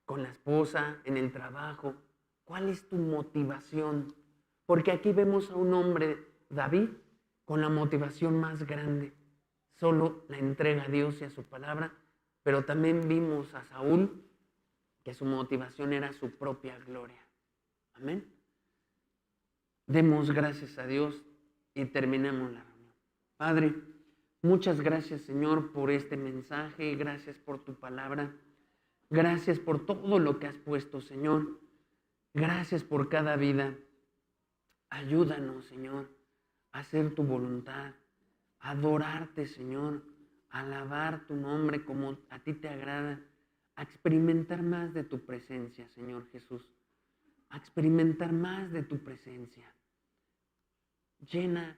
con la esposa, en el trabajo. ¿Cuál es tu motivación? Porque aquí vemos a un hombre, David, con la motivación más grande. solo la entrega a Dios y a su palabra, pero también vimos a Saúl que su motivación era su propia gloria. Amén. Demos gracias a Dios y terminemos la reunión. Padre, muchas gracias, Señor, por este mensaje. Gracias por tu palabra. Gracias por todo lo que has puesto, Señor. Gracias por cada vida. Ayúdanos, Señor, a hacer tu voluntad, a adorarte, Señor, a alabar tu nombre como a ti te agrada, a experimentar más de tu presencia, Señor Jesús, a experimentar más de tu presencia. Llena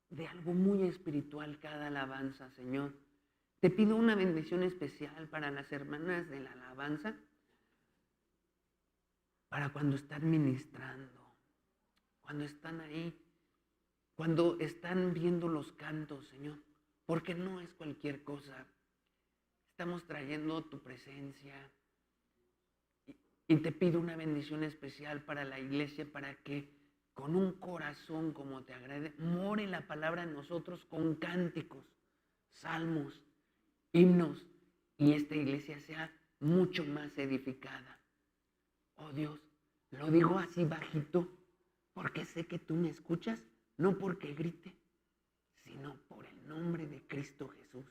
de algo muy espiritual cada alabanza, Señor. Te pido una bendición especial para las hermanas de la alabanza, para cuando están ministrando, cuando están ahí, cuando están viendo los cantos, Señor, porque no es cualquier cosa. Estamos trayendo tu presencia y te pido una bendición especial para la iglesia, para que con un corazón como te agrade, more la palabra en nosotros con cánticos, salmos, himnos, y esta iglesia sea mucho más edificada. Oh Dios, lo digo así bajito, porque sé que tú me escuchas, no porque grite, sino por el nombre de Cristo Jesús.